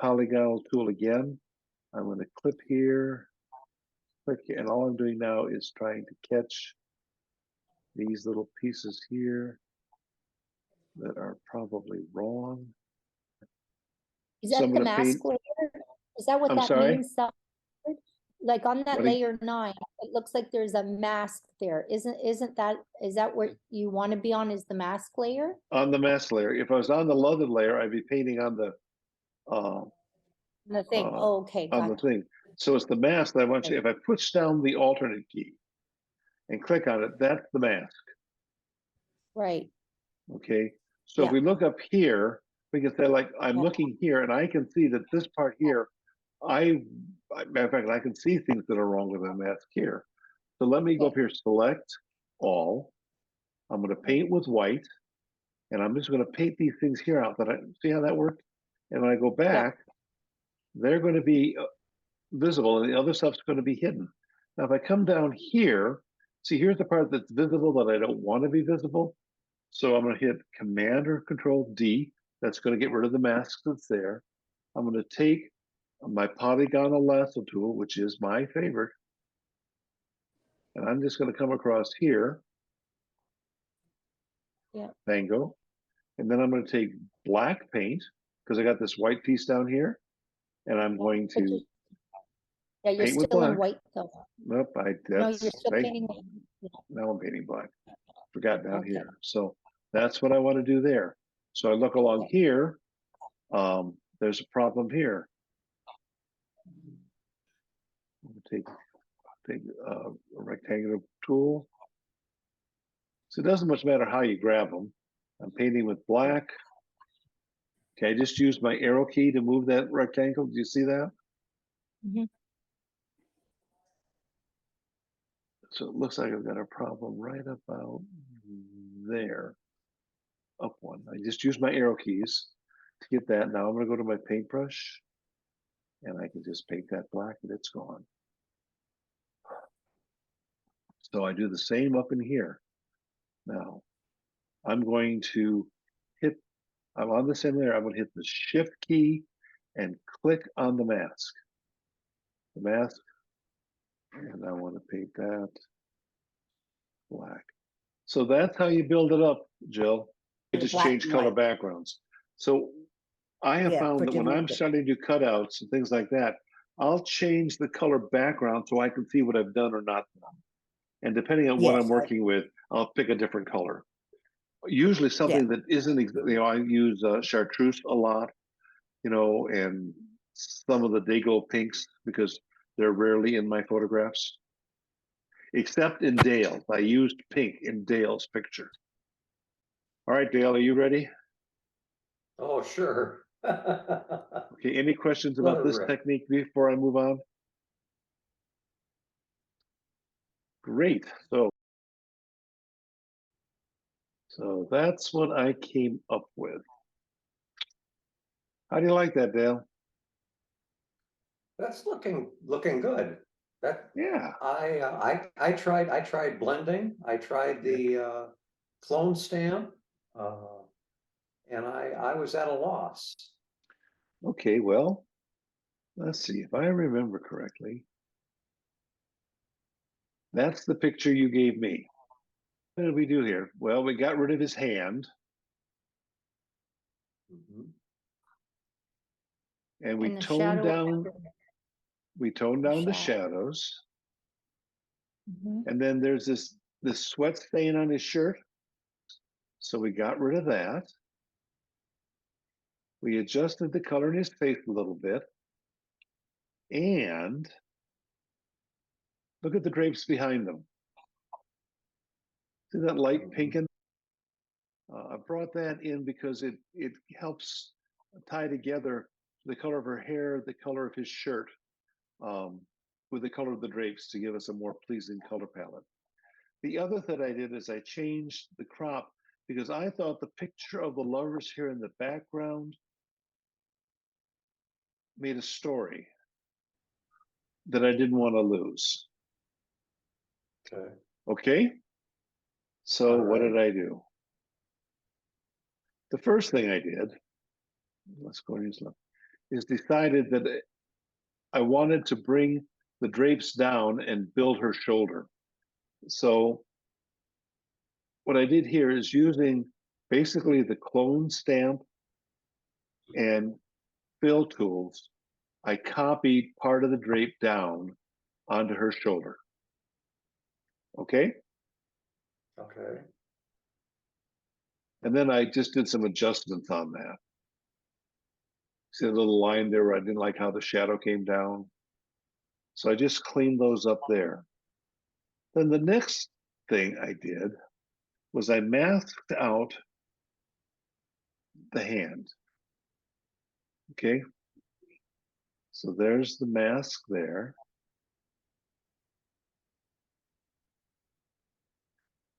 A: polygonal tool again. I'm going to clip here, click here, and all I'm doing now is trying to catch these little pieces here that are probably wrong.
B: Is that the mask layer? Is that what that means? Like on that layer 9, it looks like there's a mask there. Is that where you want to be on, is the mask layer?
A: On the mask layer. If I was on the other layer, I'd be painting on the
B: thing. Okay,
A: on the thing. So it's the mask that I want you. If I push down the alternate key and click on it, that's the mask.
B: Right.
A: Okay. So if we look up here, we can say like I'm looking here, and I can see that this part here, matter of fact, I can see things that are wrong with the mask here. So let me go up here, select all. I'm going to paint with white, and I'm just going to paint these things here out. That I see how that worked. And when I go back, they're going to be visible and the other stuff's going to be hidden. Now, if I come down here, see, here's the part that's visible that I don't want to be visible. So I'm going to hit Command or Control D. That's going to get rid of the mask that's there. I'm going to take my polygonal lasso tool, which is my favorite, and I'm just going to come across here.
B: Yeah.
A: Mango. And then I'm going to take black paint, because I got this white piece down here, and I'm going
B: But
A: to
B: yeah, you're
A: paint with
B: still in
A: black.
B: white though.
A: Nope,
B: No, you're still
A: thank-
B: painting white. Yeah.
A: now I'm painting black. Forgot down
B: Okay.
A: here. So that's what I want to do there. So I look along
B: Okay.
A: here. There's a problem here. Take a rectangular tool. So it doesn't much matter how you grab them. I'm painting with black. Okay, I just used my arrow key to move that rectangle. Do you see that?
B: Mhm.
A: So it looks like I've got a problem right about there. Up one. I just used my arrow keys to get that. Now I'm going to go to my paintbrush and I can just paint that black and it's gone. So I do the same up in here. Now I'm going to I'm on the same layer. I'm going to hit the Shift key and click on the mask. The mask, and I want to paint that black. So that's how you build it up, Jill. You
F: The
A: just
F: black
A: change
F: and
A: color
F: white.
A: backgrounds. So I have
F: Yeah,
A: found
F: for
A: that when I'm
F: Jamaica.
A: starting to do cutouts and things like that, I'll change the color background so I can see what I've done or not done. And depending on what I'm
F: Yes,
A: working with, I'll pick a different color. Usually something that isn't, I use chartreuse a lot, and some of the Dago pinks because they're rarely in my photographs. Except in Dale. I used pink in Dale's picture. All right, Dale, are you ready?
E: Oh, sure.
A: Okay, any questions
E: Let
A: about
E: her
A: this
E: rip.
A: technique before I move on? Great. So that's what I came up with. How do you like that, Dale?
E: That's looking good. That
A: Yeah.
E: I tried blending. I tried the clone stamp, and I was at a loss.
A: Okay, well, let's see if I remember correctly. That's the picture you gave me. What did we do here? Well, we got rid of his hand
E: Mhm.
A: and we
B: And the
A: toned
B: shadow.
A: down the
B: shadow.
A: shadows.
B: Mhm.
A: And then there's this sweat stain on his shirt. So we got rid of that. We adjusted the color in his face a little bit. And look at the drapes behind them. See that light pink in? I brought that in because it helps tie together the color of her hair, the color of his shirt, with the color of the drapes to give us a more pleasing color palette. The other thing I did is I changed the crop because I thought the picture of the lovers here in the background made a story that I didn't want to lose.
E: Okay.
A: Okay? So
E: All
A: what
E: right.
A: did I do? The first thing I did, let's go and is decided that I wanted to bring the drapes down and build her shoulder. So what I did here is using basically the clone stamp and fill tools, I copied part of the drape down onto her shoulder. Okay?
E: Okay.
A: And then I just did some adjustments on that. See a little line there where I didn't like how the shadow came down. So I just cleaned those up there. Then the next thing I did was I masked out the hand. Okay? So there's the mask there.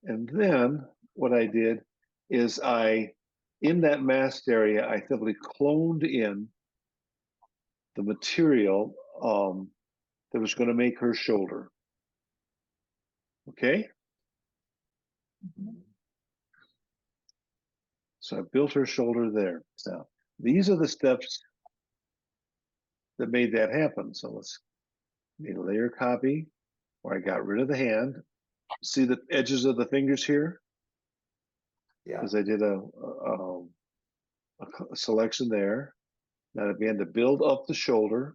A: And then what I did is in that masked area, I simply cloned in the material that was going to make her shoulder. Okay? So I built her shoulder there. Now, these are the steps that made that happen. So let's make a layer copy where I got rid of the hand. See the edges of the fingers here?
E: Yeah.
A: Because I did a selection there. Now I began to build up the shoulder.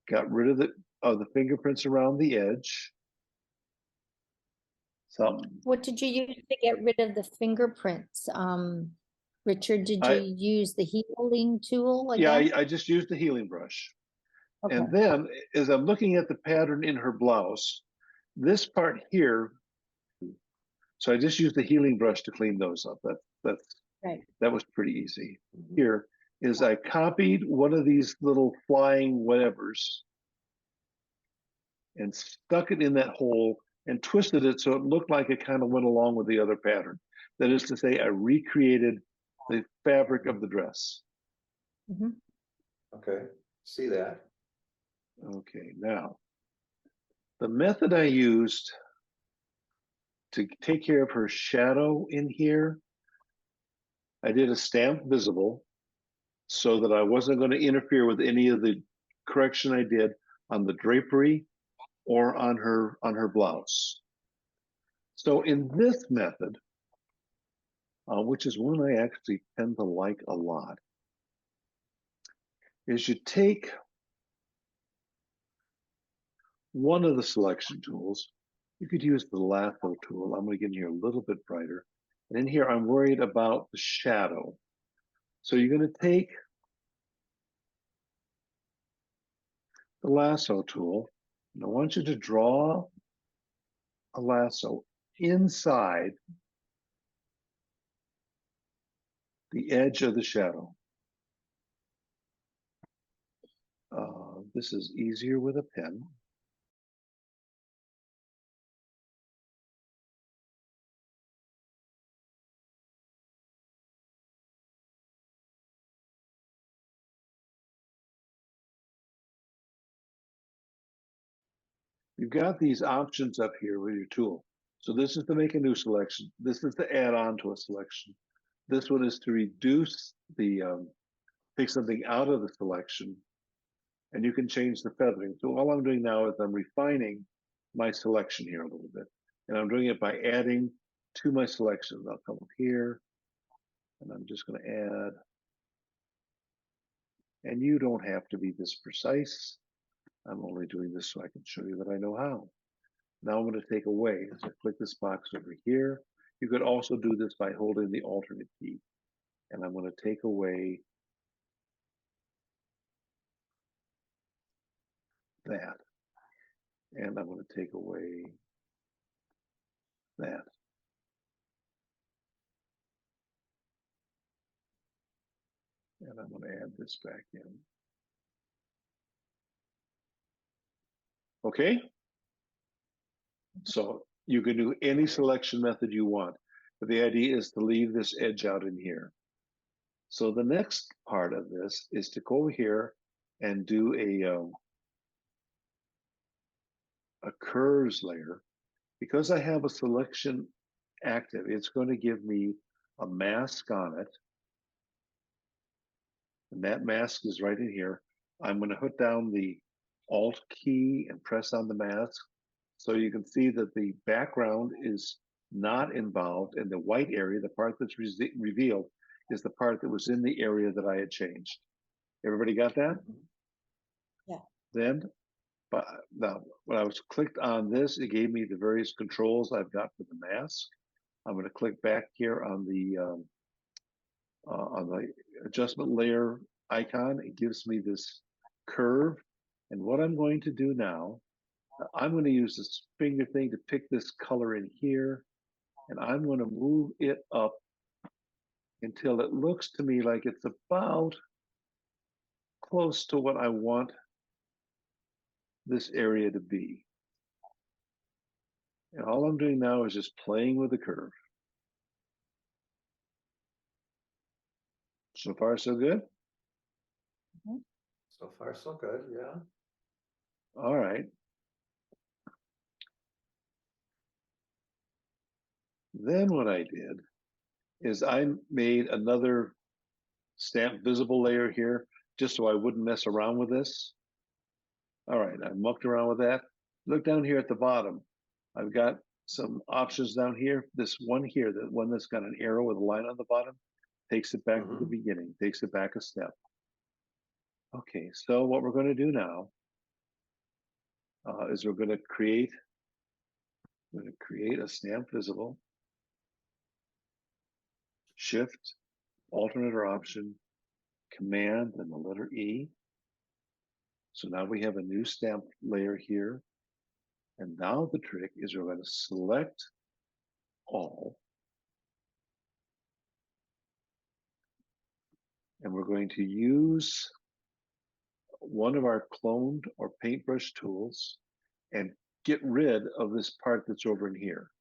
A: Got rid of the fingerprints around the edge. So
B: What did you use to get rid of the fingerprints? Richard, did you use the healing tool again?
A: yeah, I just used the healing brush.
B: Okay.
A: And then as I'm looking at the pattern in her blouse, this part here, so I just used the healing brush to clean those up. That was pretty easy. Here is I copied one of these little flying whatevers and stuck it in that hole and twisted it so it looked like it kind of went along with the other pattern. That is to say, I recreated the fabric of the dress.
E: Okay, see that.
A: Okay, now, the method I used to take care of her shadow in here, I did a stamp visible so that I wasn't going to interfere with any of the correction I did on the drapery or on her blouse. So in this method, which is one I actually tend to like a lot, is you take one of the selection tools. You could use the lasso tool. I'm going to get in here a little bit brighter. And in here, I'm worried about the shadow. So you're going to take the lasso tool, and I want you to draw a lasso inside the edge of the shadow. This is easier with a pen. You've got these options up here with your tool. So this is to make a new selection. This is to add on to a selection. This one is to reduce the, take something out of the selection, and you can change the feathering. So all I'm doing now is I'm refining my selection here a little bit. And I'm doing it by adding to my selection. I'll come up here, and I'm just going to add. And you don't have to be this precise. I'm only doing this so I can show you that I know how. Now I'm going to take away. As I click this box over here, you could also do this by holding the alternate key. And I'm going to take away that. And I'm going to take away that. And I'm going to add this back in. Okay? So you can do any selection method you want, but the idea is to leave this edge out in here. So the next part of this is to go here and do a curves layer. Because I have a selection active, it's going to give me a mask on it. And that mask is right in here. I'm going to put down the Alt key and press on the mask. So you can see that the background is not involved, and the white area, the part that's revealed, is the part that was in the area that I had changed. Everybody got that?
B: Yeah.
A: Then, but now when I was clicked on this, it gave me the various controls I've got for the mask. I'm going to click back here on the adjustment layer icon. It gives me this curve. And what I'm going to do now, I'm going to use this finger thing to pick this color in here. And I'm going to move it up until it looks to me like it's about close to what I want this area to be. And all I'm doing now is just playing with the curve. So far, so good?
E: So far, so good, yeah.
A: All right. Then what I did is I made another stamp visible layer here, just so I wouldn't mess around with this. All right, I mucked around with that. Look down here at the bottom. I've got some options down here. This one here, the one that's got an arrow with a line on the bottom, takes it back to the beginning, takes it back a step. Okay, so what we're going to do now is we're going to create a stamp visible, Shift, alternate or option, Command, and the letter E. So now we have a new stamp layer here. And now the trick is we're going to select all. And we're going to use one of our cloned or paintbrush tools and get rid of this part that's over in here.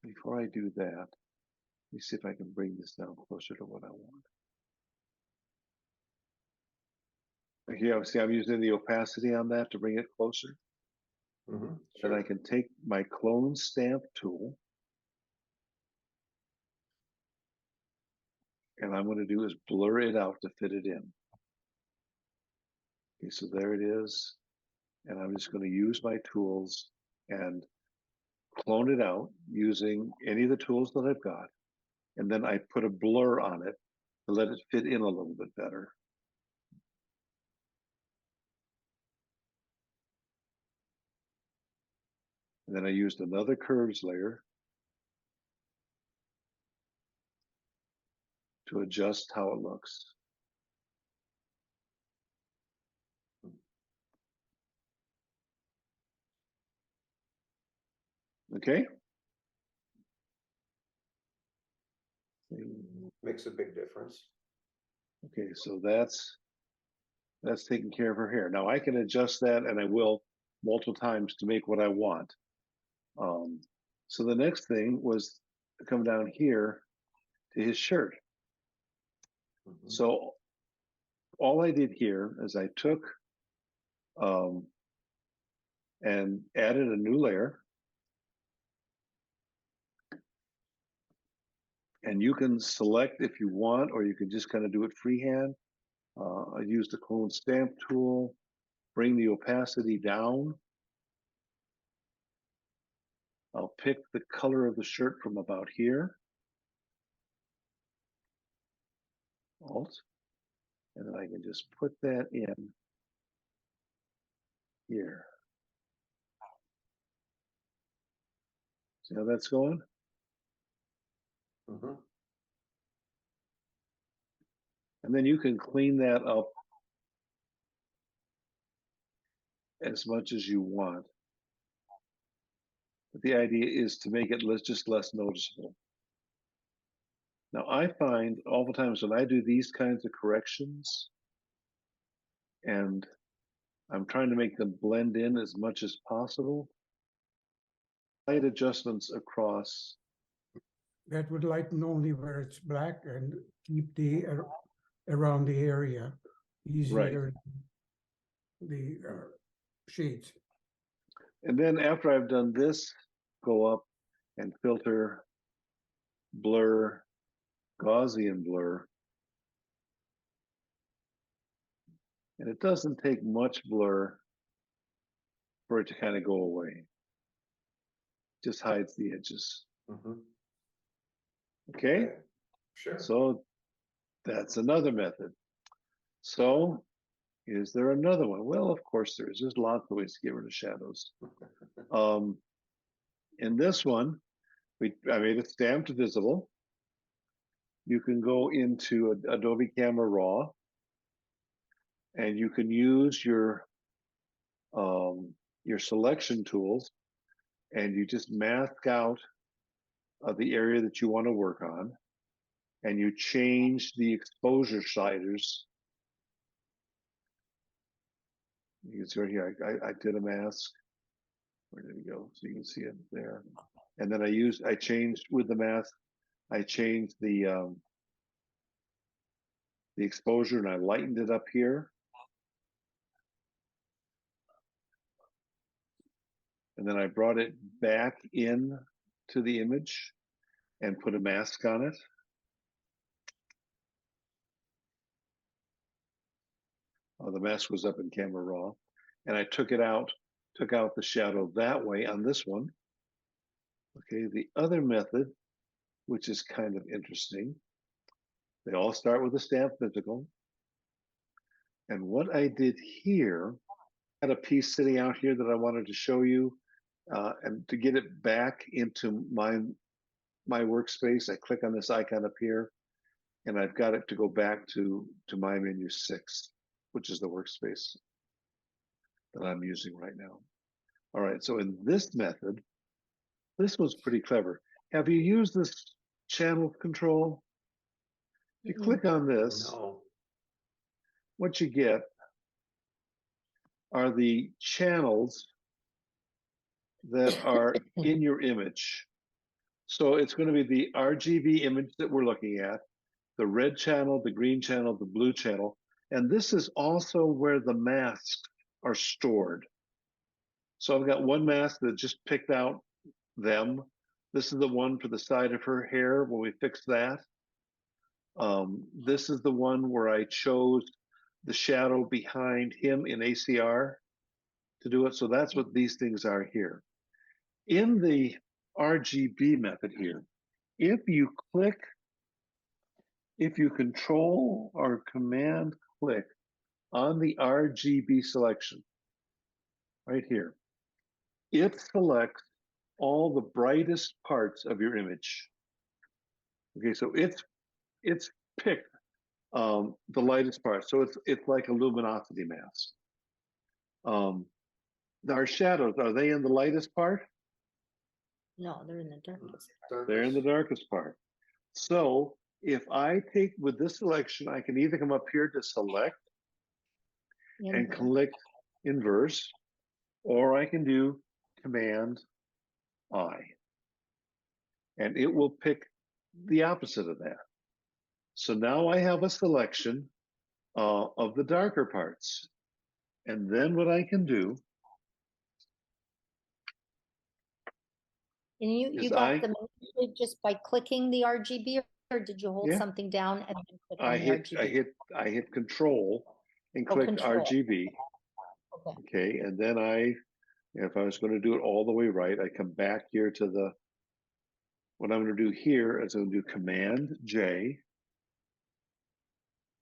A: Before I do that, let me see if I can bring this down closer to what I want. Here, see, I'm using the opacity on that to bring it closer.
E: Sure.
A: Then I can take my clone stamp tool, and I'm going to do is blur it out to fit it in. Okay, so there it is. And I'm just going to use my tools and clone it out using any of the tools that I've got. And then I put a blur on it to let it fit in a little bit better. And then I used another curves layer to adjust how it looks. Okay.
E: Makes a big difference.
A: Okay, so that's taking care of her hair. Now I can adjust that, and I will multiple times to make what I want. So the next thing was to come down here to his shirt. So all I did here is I took and added a new layer. And you can select if you want, or you can just kind of do it freehand. I use the clone stamp tool, bring the opacity down. I'll pick the color of the shirt from about here. Alt. And then I can just put that in here. See how that's going? And then you can clean that up as much as you want. But the idea is to make it just less noticeable. Now I find all the times when I do these kinds of corrections, and I'm trying to make them blend in as much as possible, slight adjustments across.
C: That would lighten only where it's black and keep the around the area easier. The shades.
A: And then after I've done this, go up and filter, blur, Gaussian blur. And it doesn't take much blur for it to kind of go away. Just hides the edges. Okay?
E: Sure.
A: So that's another method. So is there another one? Well, of course there is. There's lots of ways to get rid of shadows. In this one, I made it stamped visible. You can go into Adobe Camera Raw, and you can use your selection tools, and you just mask out the area that you want to work on, and you change the exposure sliders. You can see right here, I did a mask. Where did it go? So you can see it there. And then I changed with the mask, I changed the the exposure and I lightened it up here. And then I brought it back in to the image and put a mask on it. The mask was up in camera raw. And I took out the shadow that way on this one. Okay, the other method, which is kind of interesting, they all start with a stamp physical. And what I did here, I had a piece sitting out here that I wanted to show you. And to get it back into my workspace, I click on this icon up here, and I've got it to go back to my menu 6, which is the workspace that I'm using right now. All right, so in this method, this was pretty clever. Have you used this channel control? If you click on this,
E: No.
A: what you get are the channels that are in your image. So it's going to be the RGB image that we're looking at, the red channel, the green channel, the blue channel, and this is also where the masks are stored. So I've got one mask that just picked out them. This is the one for the side of her hair when we fixed that. This is the one where I chose the shadow behind him in ACR to do it. So that's what these things are here. In the RGB method here, if you control or command click on the RGB selection right here, it selects all the brightest parts of your image. Okay, so it's picked the lightest part. So it's like a luminosity mask. Our shadows, are they in the lightest part?
B: No, they're in the darkest.
A: They're in the darkest part. So if I take with this selection, I can either come up here to select and click inverse, or I can do Command I, and it will pick the opposite of that. So now I have a selection of the darker parts. And then what I can do
B: And you got them just by clicking the RGB, or did you hold something down and then click on the RGB?
A: I hit Control and click
B: Control.
A: RGB. Okay, and then if I was going to do it all the way right, I come back here to what I'm going to do here is I'm going to do Command J,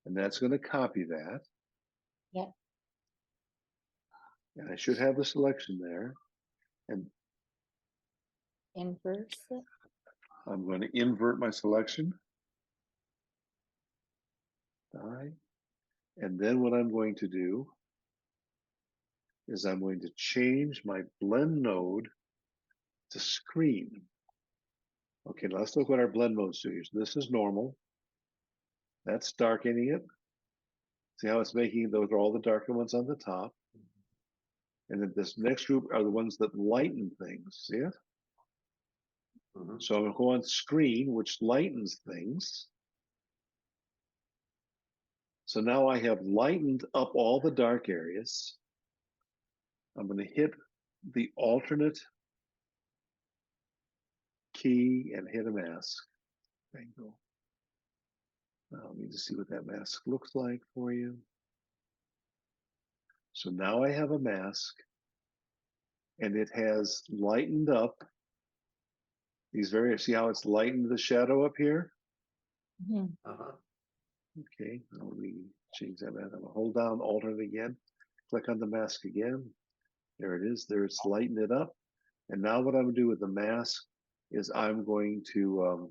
A: and that's going to copy that.
B: Yeah.
A: And I should have the selection there. And
B: inverse it.
A: I'm going to invert my selection. All right. And then what I'm going to do is I'm going to change my blend node to screen. Okay, let's look what our blend modes do here. So this is normal. That's darkening it. See how it's making, those are all the darker ones on the top. And then this next group are the ones that lighten things. See it? So I'm going to go on screen, which lightens things. So now I have lightened up all the dark areas. I'm going to hit the alternate key and hit a mask. Bingo. Now I need to see what that mask looks like for you. So now I have a mask, and it has lightened up these various, see how it's lightened the shadow up here? Okay, let me change that. I'm going to hold down alternate again, click on the mask again. There it is. There it's lightened it up. And now what I'm going to do with the mask is I'm going to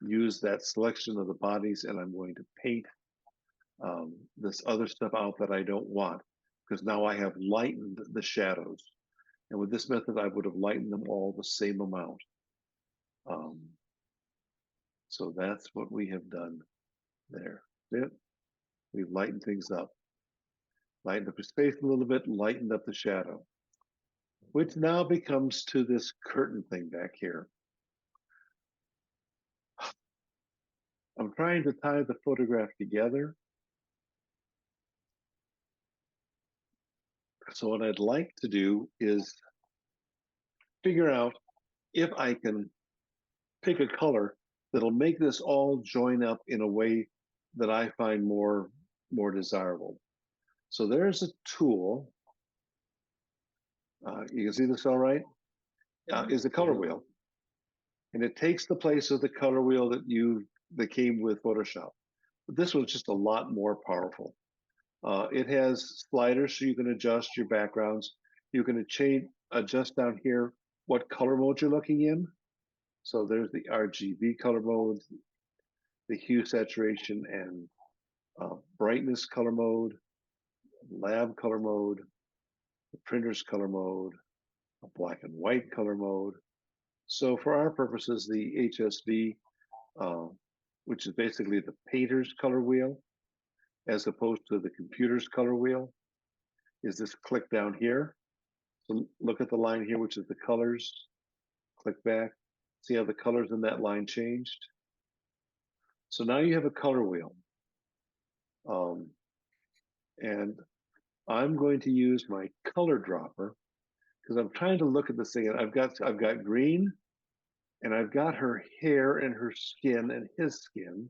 A: use that selection of the bodies, and I'm going to paint this other stuff out that I don't want, because now I have lightened the shadows. And with this method, I would have lightened them all the same amount. So that's what we have done there. We've lightened things up. Lightened up the space a little bit, lightened up the shadow. Which now becomes to this curtain thing back here. I'm trying to tie the photograph together. So what I'd like to do is figure out if I can pick a color that'll make this all join up in a way that I find more desirable. So there's a tool. You can see this all right? Is the color wheel. And it takes the place of the color wheel that came with Photoshop. But this one's just a lot more powerful. It has sliders so you can adjust your backgrounds. You can adjust down here what color mode you're looking in. So there's the RGB color mode, the hue, saturation, and brightness color mode, lab color mode, the printer's color mode, a black and white color mode. So for our purposes, the HSV, which is basically the painter's color wheel, as opposed to the computer's color wheel, is this click down here. So look at the line here, which is the colors. Click back. See how the colors in that line changed? So now you have a color wheel. And I'm going to use my color dropper because I'm trying to look at this thing. And I've got green, and I've got her hair and her skin and his skin.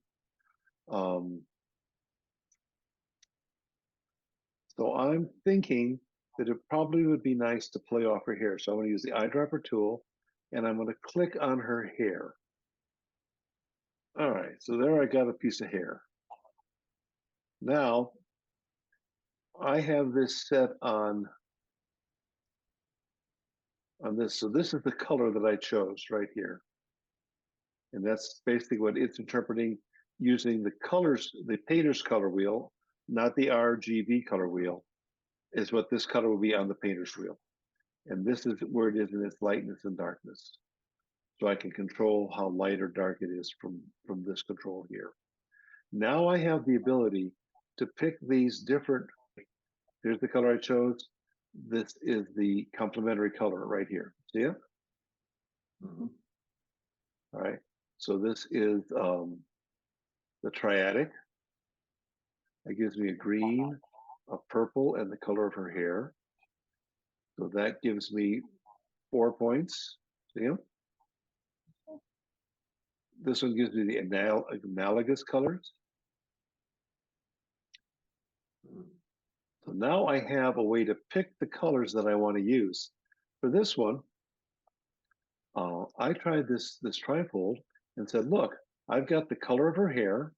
A: So I'm thinking that it probably would be nice to play off her hair. So I'm going to use the eyedropper tool, and I'm going to click on her hair. All right, so there I got a piece of hair. Now I have this set on this. So this is the color that I chose right here. And that's basically what it's interpreting using the colors, the painter's color wheel, not the RGB color wheel, is what this color will be on the painter's wheel. And this is where it is in its lightness and darkness. So I can control how light or dark it is from this control here. Now I have the ability to pick these different, here's the color I chose. This is the complementary color right here. See it?
E: Mhm.
A: All right. So this is the triadic. That gives me a green, a purple, and the color of her hair. So that gives me 4 points. See them? This one gives me the analogous colors. So now I have a way to pick the colors that I want to use. For this one, I tried this trifold and said, look, I've got the color of her hair,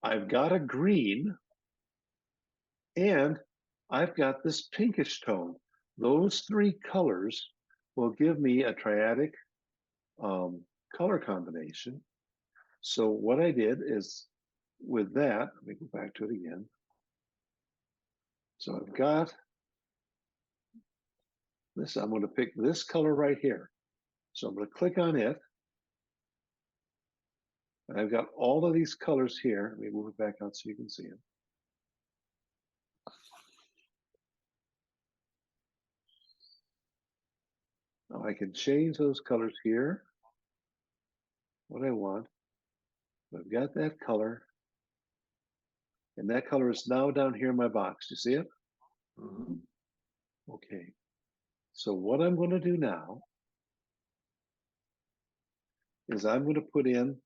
A: I've got a green, and I've got this pinkish tone. Those three colors will give me a triadic color combination. So what I did is with that, let me go back to it again. So I've got this, I'm going to pick this color right here. So I'm going to click on it. And I've got all of these colors here. Let me move it back out so you can see them. Now I can change those colors here. What I want. I've got that color. And that color is now down here in my box. You see it?
E: Mhm.
A: Okay. So what I'm going to do now is I'm going to put in,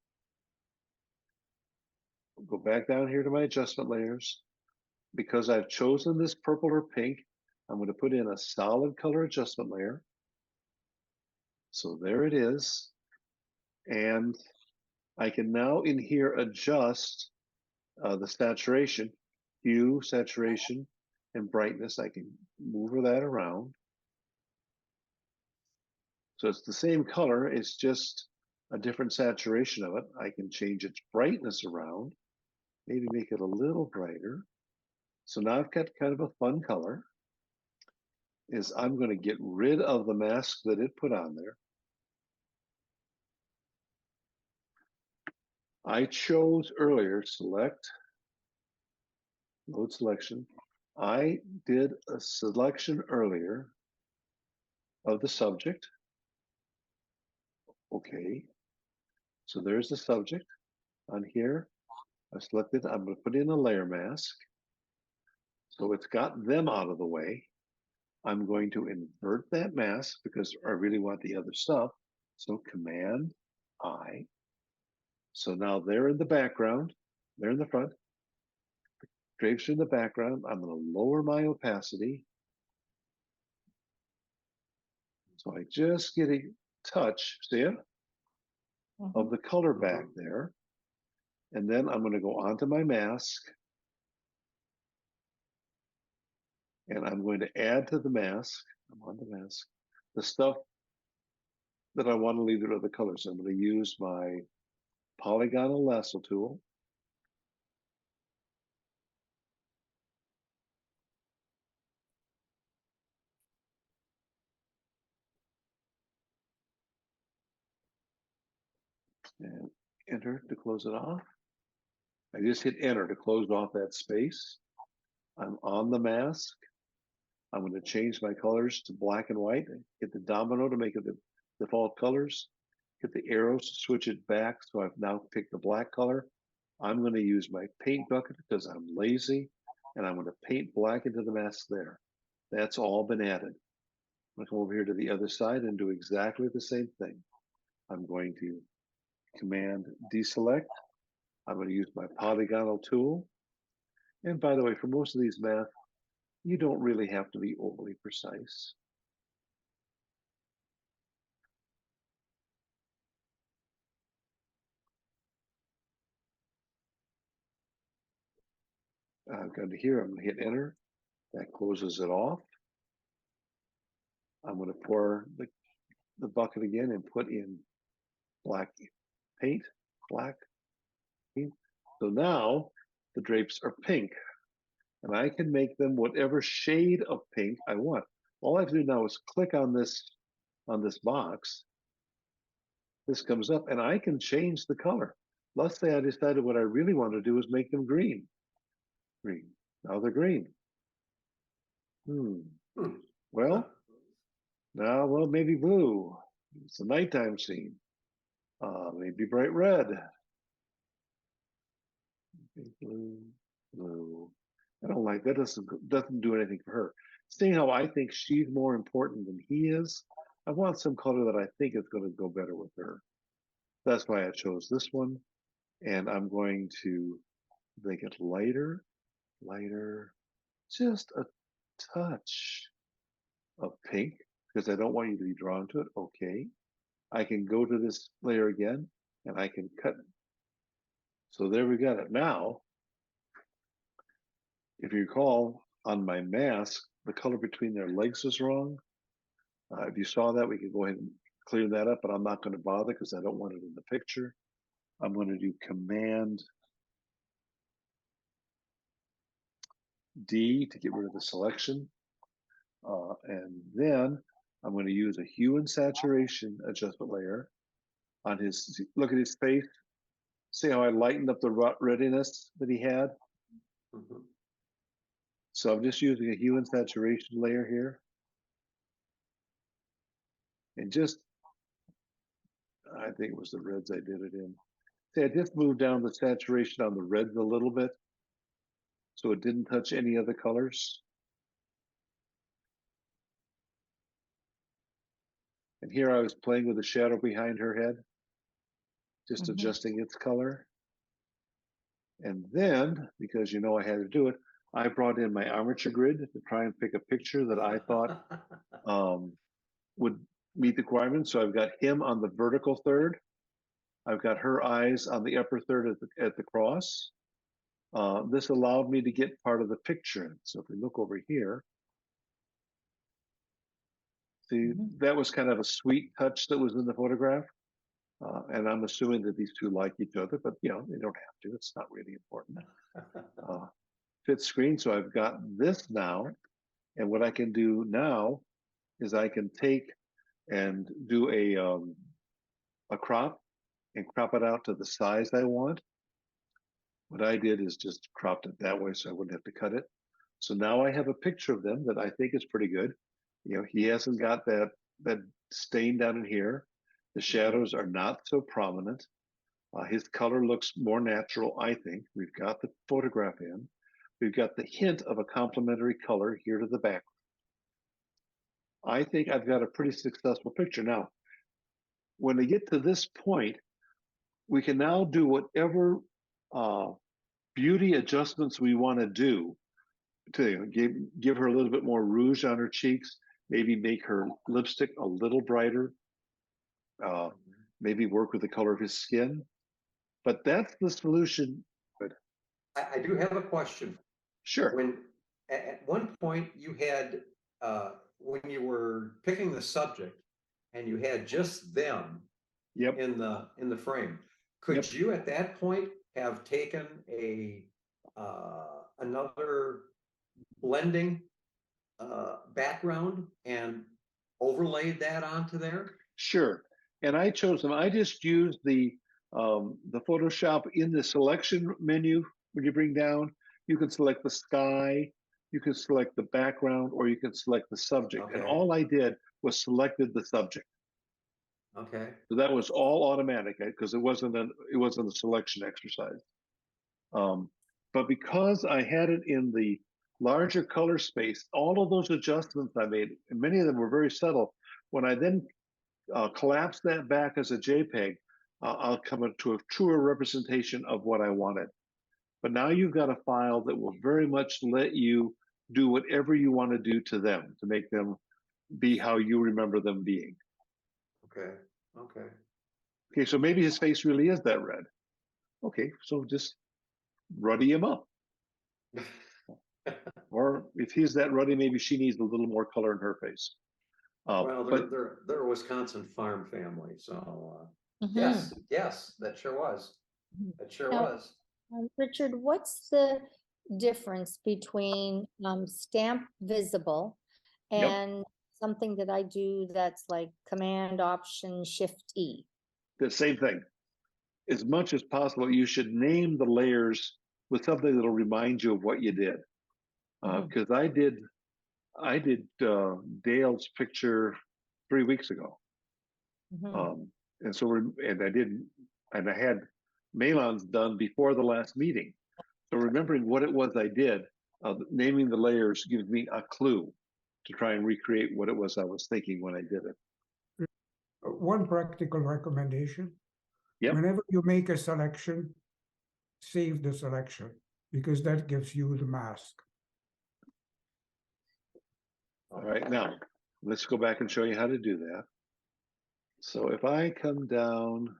A: go back down here to my adjustment layers. Because I've chosen this purple or pink, I'm going to put in a solid color adjustment layer. So there it is. And I can now in here adjust the saturation, hue, saturation, and brightness. I can move that around. So it's the same color, it's just a different saturation of it. I can change its brightness around, maybe make it a little brighter. So now I've got kind of a fun color. Is I'm going to get rid of the mask that it put on there. I chose earlier, select, load selection. I did a selection earlier of the subject. Okay, so there's the subject. on here. I selected, I'm going to put in a layer mask. So it's got them out of the way. I'm going to invert that mask because I really want the other stuff. So Command I. So now they're in the background. They're in the front. Drapes are in the background. I'm going to lower my opacity. So I just get a touch, see it, of the color back there. And then I'm going to go onto my mask. And I'm going to add to the mask, I'm on the mask, the stuff that I want to leave the other colors. I'm going to use my polygonal lasso tool. And enter to close it off. I just hit enter to close off that space. I'm on the mask. I'm going to change my colors to black and white. Hit the domino to make it the default colors. Hit the arrows to switch it back. So I've now picked the black color. I'm going to use my paint bucket because I'm lazy. And I'm going to paint black into the mask there. That's all been added. I'm going to come over here to the other side and do exactly the same thing. I'm going to Command deselect. I'm going to use my polygonal tool. And by the way, for most of these math, you don't really have to be overly precise. I've got to here, I'm going to hit enter. That closes it off. I'm going to pour the bucket again and put in black paint, black paint. So now the drapes are pink. And I can make them whatever shade of pink I want. All I have to do now is click on this box. This comes up and I can change the color. Let's say I decided what I really want to do is make them green. Green. Now they're green. Well, now, well, maybe blue. It's a nighttime scene. Maybe bright red. Blue, blue. I don't like that. Doesn't do anything for her. Seeing how I think she's more important than he is, I want some color that I think is going to go better with her. That's why I chose this one. And I'm going to make it lighter, lighter, just a touch of pink because I don't want you to be drawn to it. Okay. I can go to this layer again and I can cut. So there we got it. Now, if you recall on my mask, the color between their legs is wrong. If you saw that, we could go ahead and clear that up, but I'm not going to bother because I don't want it in the picture. I'm going to do Command D to get rid of the selection. And then I'm going to use a hue and saturation adjustment layer on his, look at his face. See how I lightened up the reddiness that he had? So I'm just using a hue and saturation layer here. And just, I think it was the reds I did it in. See, I just moved down the saturation on the reds a little bit, so it didn't touch any other colors. And here I was playing with the shadow behind her head, just adjusting its color. And then, because you know I had to do it, I brought in my armature grid to try and pick a picture that I thought would meet the requirements. So I've got him on the vertical third. I've got her eyes on the upper third at the cross. This allowed me to get part of the picture. So if we look over here, see, that was kind of a sweet touch that was in the photograph. And I'm assuming that these two like each other, but you know, they don't have to. It's not really important. Fit screen. So I've got this now. And what I can do now is I can take and do a crop and crop it out to the size I want. What I did is just cropped it that way so I wouldn't have to cut it. So now I have a picture of them that I think is pretty good. You know, he hasn't got that stain down in here. The shadows are not so prominent. His color looks more natural, I think. We've got the photograph in. We've got the hint of a complementary color here to the back. I think I've got a pretty successful picture. Now, when we get to this point, we can now do whatever beauty adjustments we want to do to give her a little bit more rouge on her cheeks, maybe make her lipstick a little brighter, maybe work with the color of his skin. But that's the solution.
E: I do have a question.
A: Sure.
E: When at one point you had when you were picking the subject and you had just them
A: Yep.
E: in the frame, could you at that point have taken a another blending background and overlaid that onto there?
A: Sure. And I chose them. I just used the Photoshop in the selection menu. When you bring down, you can select the sky, you can select the background, or you can select the subject.
E: Okay.
A: And all I did was selected the subject.
E: Okay.
A: So that was all automatic because it wasn't a selection exercise. But because I had it in the larger color space, all of those adjustments I made, and many of them were very subtle. When I then collapse that back as a JPEG, I'll come to a truer representation of what I wanted. But now you've got a file that will very much let you do whatever you want to do to them to make them be how you remember them being.
E: Okay. Okay.
A: Okay, so maybe his face really is that red. Okay, so just ruddy him up. Or if he's that ruddy, maybe she needs a little more color in her face.
E: Well, they're a Wisconsin farm family, so yes, that sure was. That sure
B: Now,
E: was.
B: Richard, what's the difference between stamp visible and something that I do that's like Command Option Shift E?
A: The same thing. As much as possible, you should name the layers with something that'll remind you of what you did. Because I did Dale's picture 3 weeks ago, and so I had Malon's done before the last meeting. So remembering what it was I did, naming the layers gives me a clue to try and recreate what it was I was thinking when I did it.
C: One practical recommendation.
A: Yep.
C: Whenever you make a selection, save the selection because that gives you the mask.
A: All right, now let's go back and show you how to do that. So if I come down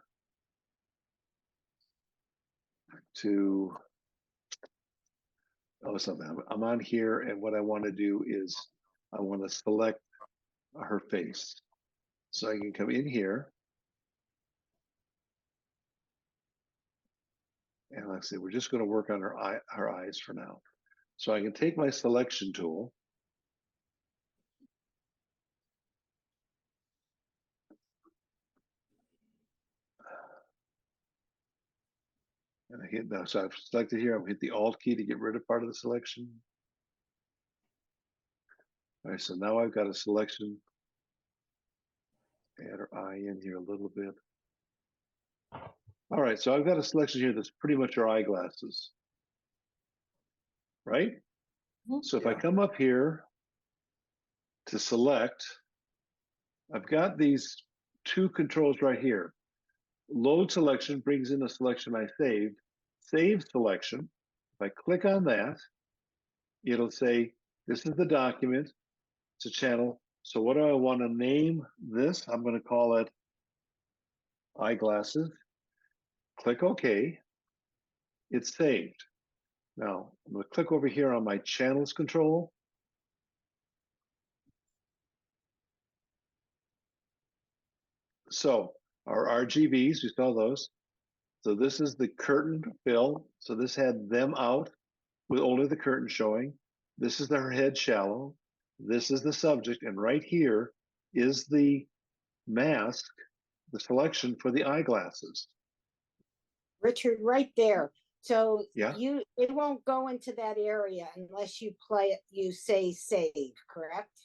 A: to something, I'm on here, and what I want to do is I want to select her face. So I can come in here, and let's see, we're just going to work on her eyes for now. So I can take my selection tool, and I hit now. So I've selected here. I'll hit the Alt key to get rid of part of the selection. All right, so now I've got a selection. Add her eye in here a little bit. All right, so I've got a selection here that's pretty much her eyeglasses, right? So if I come up here to select, I've got these two controls right here. Load selection brings in a selection I saved. Save selection. If I click on that, it'll say, this is the document. It's a channel. So what do I want to name this? I'm going to call it eyeglasses. Click OK. It's saved. Now, I'm going to click over here on my channels control. So our RGBs, we saw those. So this is the curtain fill. So this had them out with only the curtain showing. This is their head shallow. This is the subject. And right here is the mask, the selection for the eyeglasses.
D: Richard, right there. So
A: Yeah.
D: it won't go into that area unless you you say save, correct?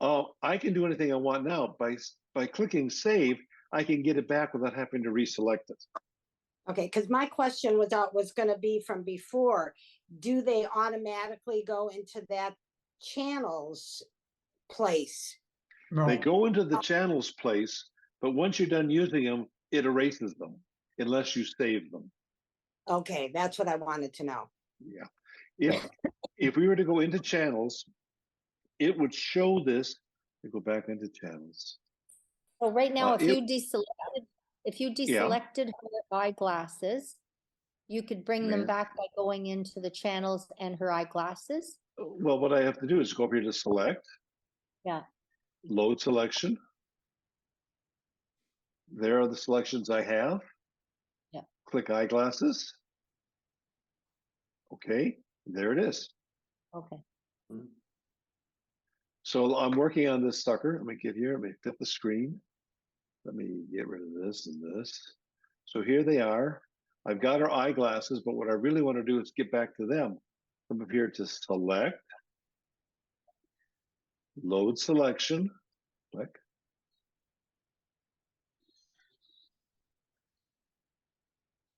A: Oh, I can do anything I want now. By clicking save, I can get it back without having to reselect it.
D: Okay, because my question was gonna be from before, do they automatically go into that channels place?
C: No,
A: They go into the channels place, but once you're done using them, it erases them unless you save them.
D: Okay, that's what I wanted to know.
A: Yeah. If we were to go into channels, it would show this. We go back into channels.
B: So right now, if
A: it-
B: you
A: Yeah.
B: deselected her eyeglasses, you could bring them
A: Yeah.
B: back by going into the channels and her eyeglasses.
A: Well, what I have to do is go up here to select.
B: Yeah.
A: Load selection. There are the selections I have.
B: Yeah.
A: Click eyeglasses. Okay, there it is.
B: Okay.
A: So I'm working on this sucker. Let me get here. Let me fit the screen. Let me get rid of this and this. So here they are. I've got our eyeglasses, but what I really want to do is get back to them. Come up here to select, load selection, click.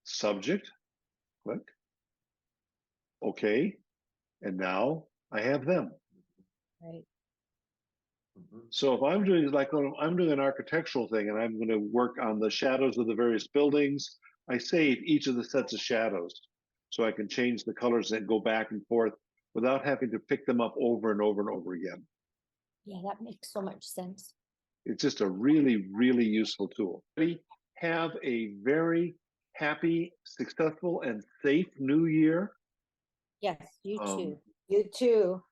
A: Subject, click. Okay, and now I have them.
B: Right.
A: So if I'm doing I'm doing an architectural thing and I'm going to work on the shadows of the various buildings, I save each of the sets of shadows so I can change the colors and go back and forth without having to pick them up over and over and over again.
B: Yeah, that makes so much sense.
A: It's just a really, really useful tool. We have a very happy, successful, and safe new year.
B: Yes, you
A: Um,
B: too.
D: You too.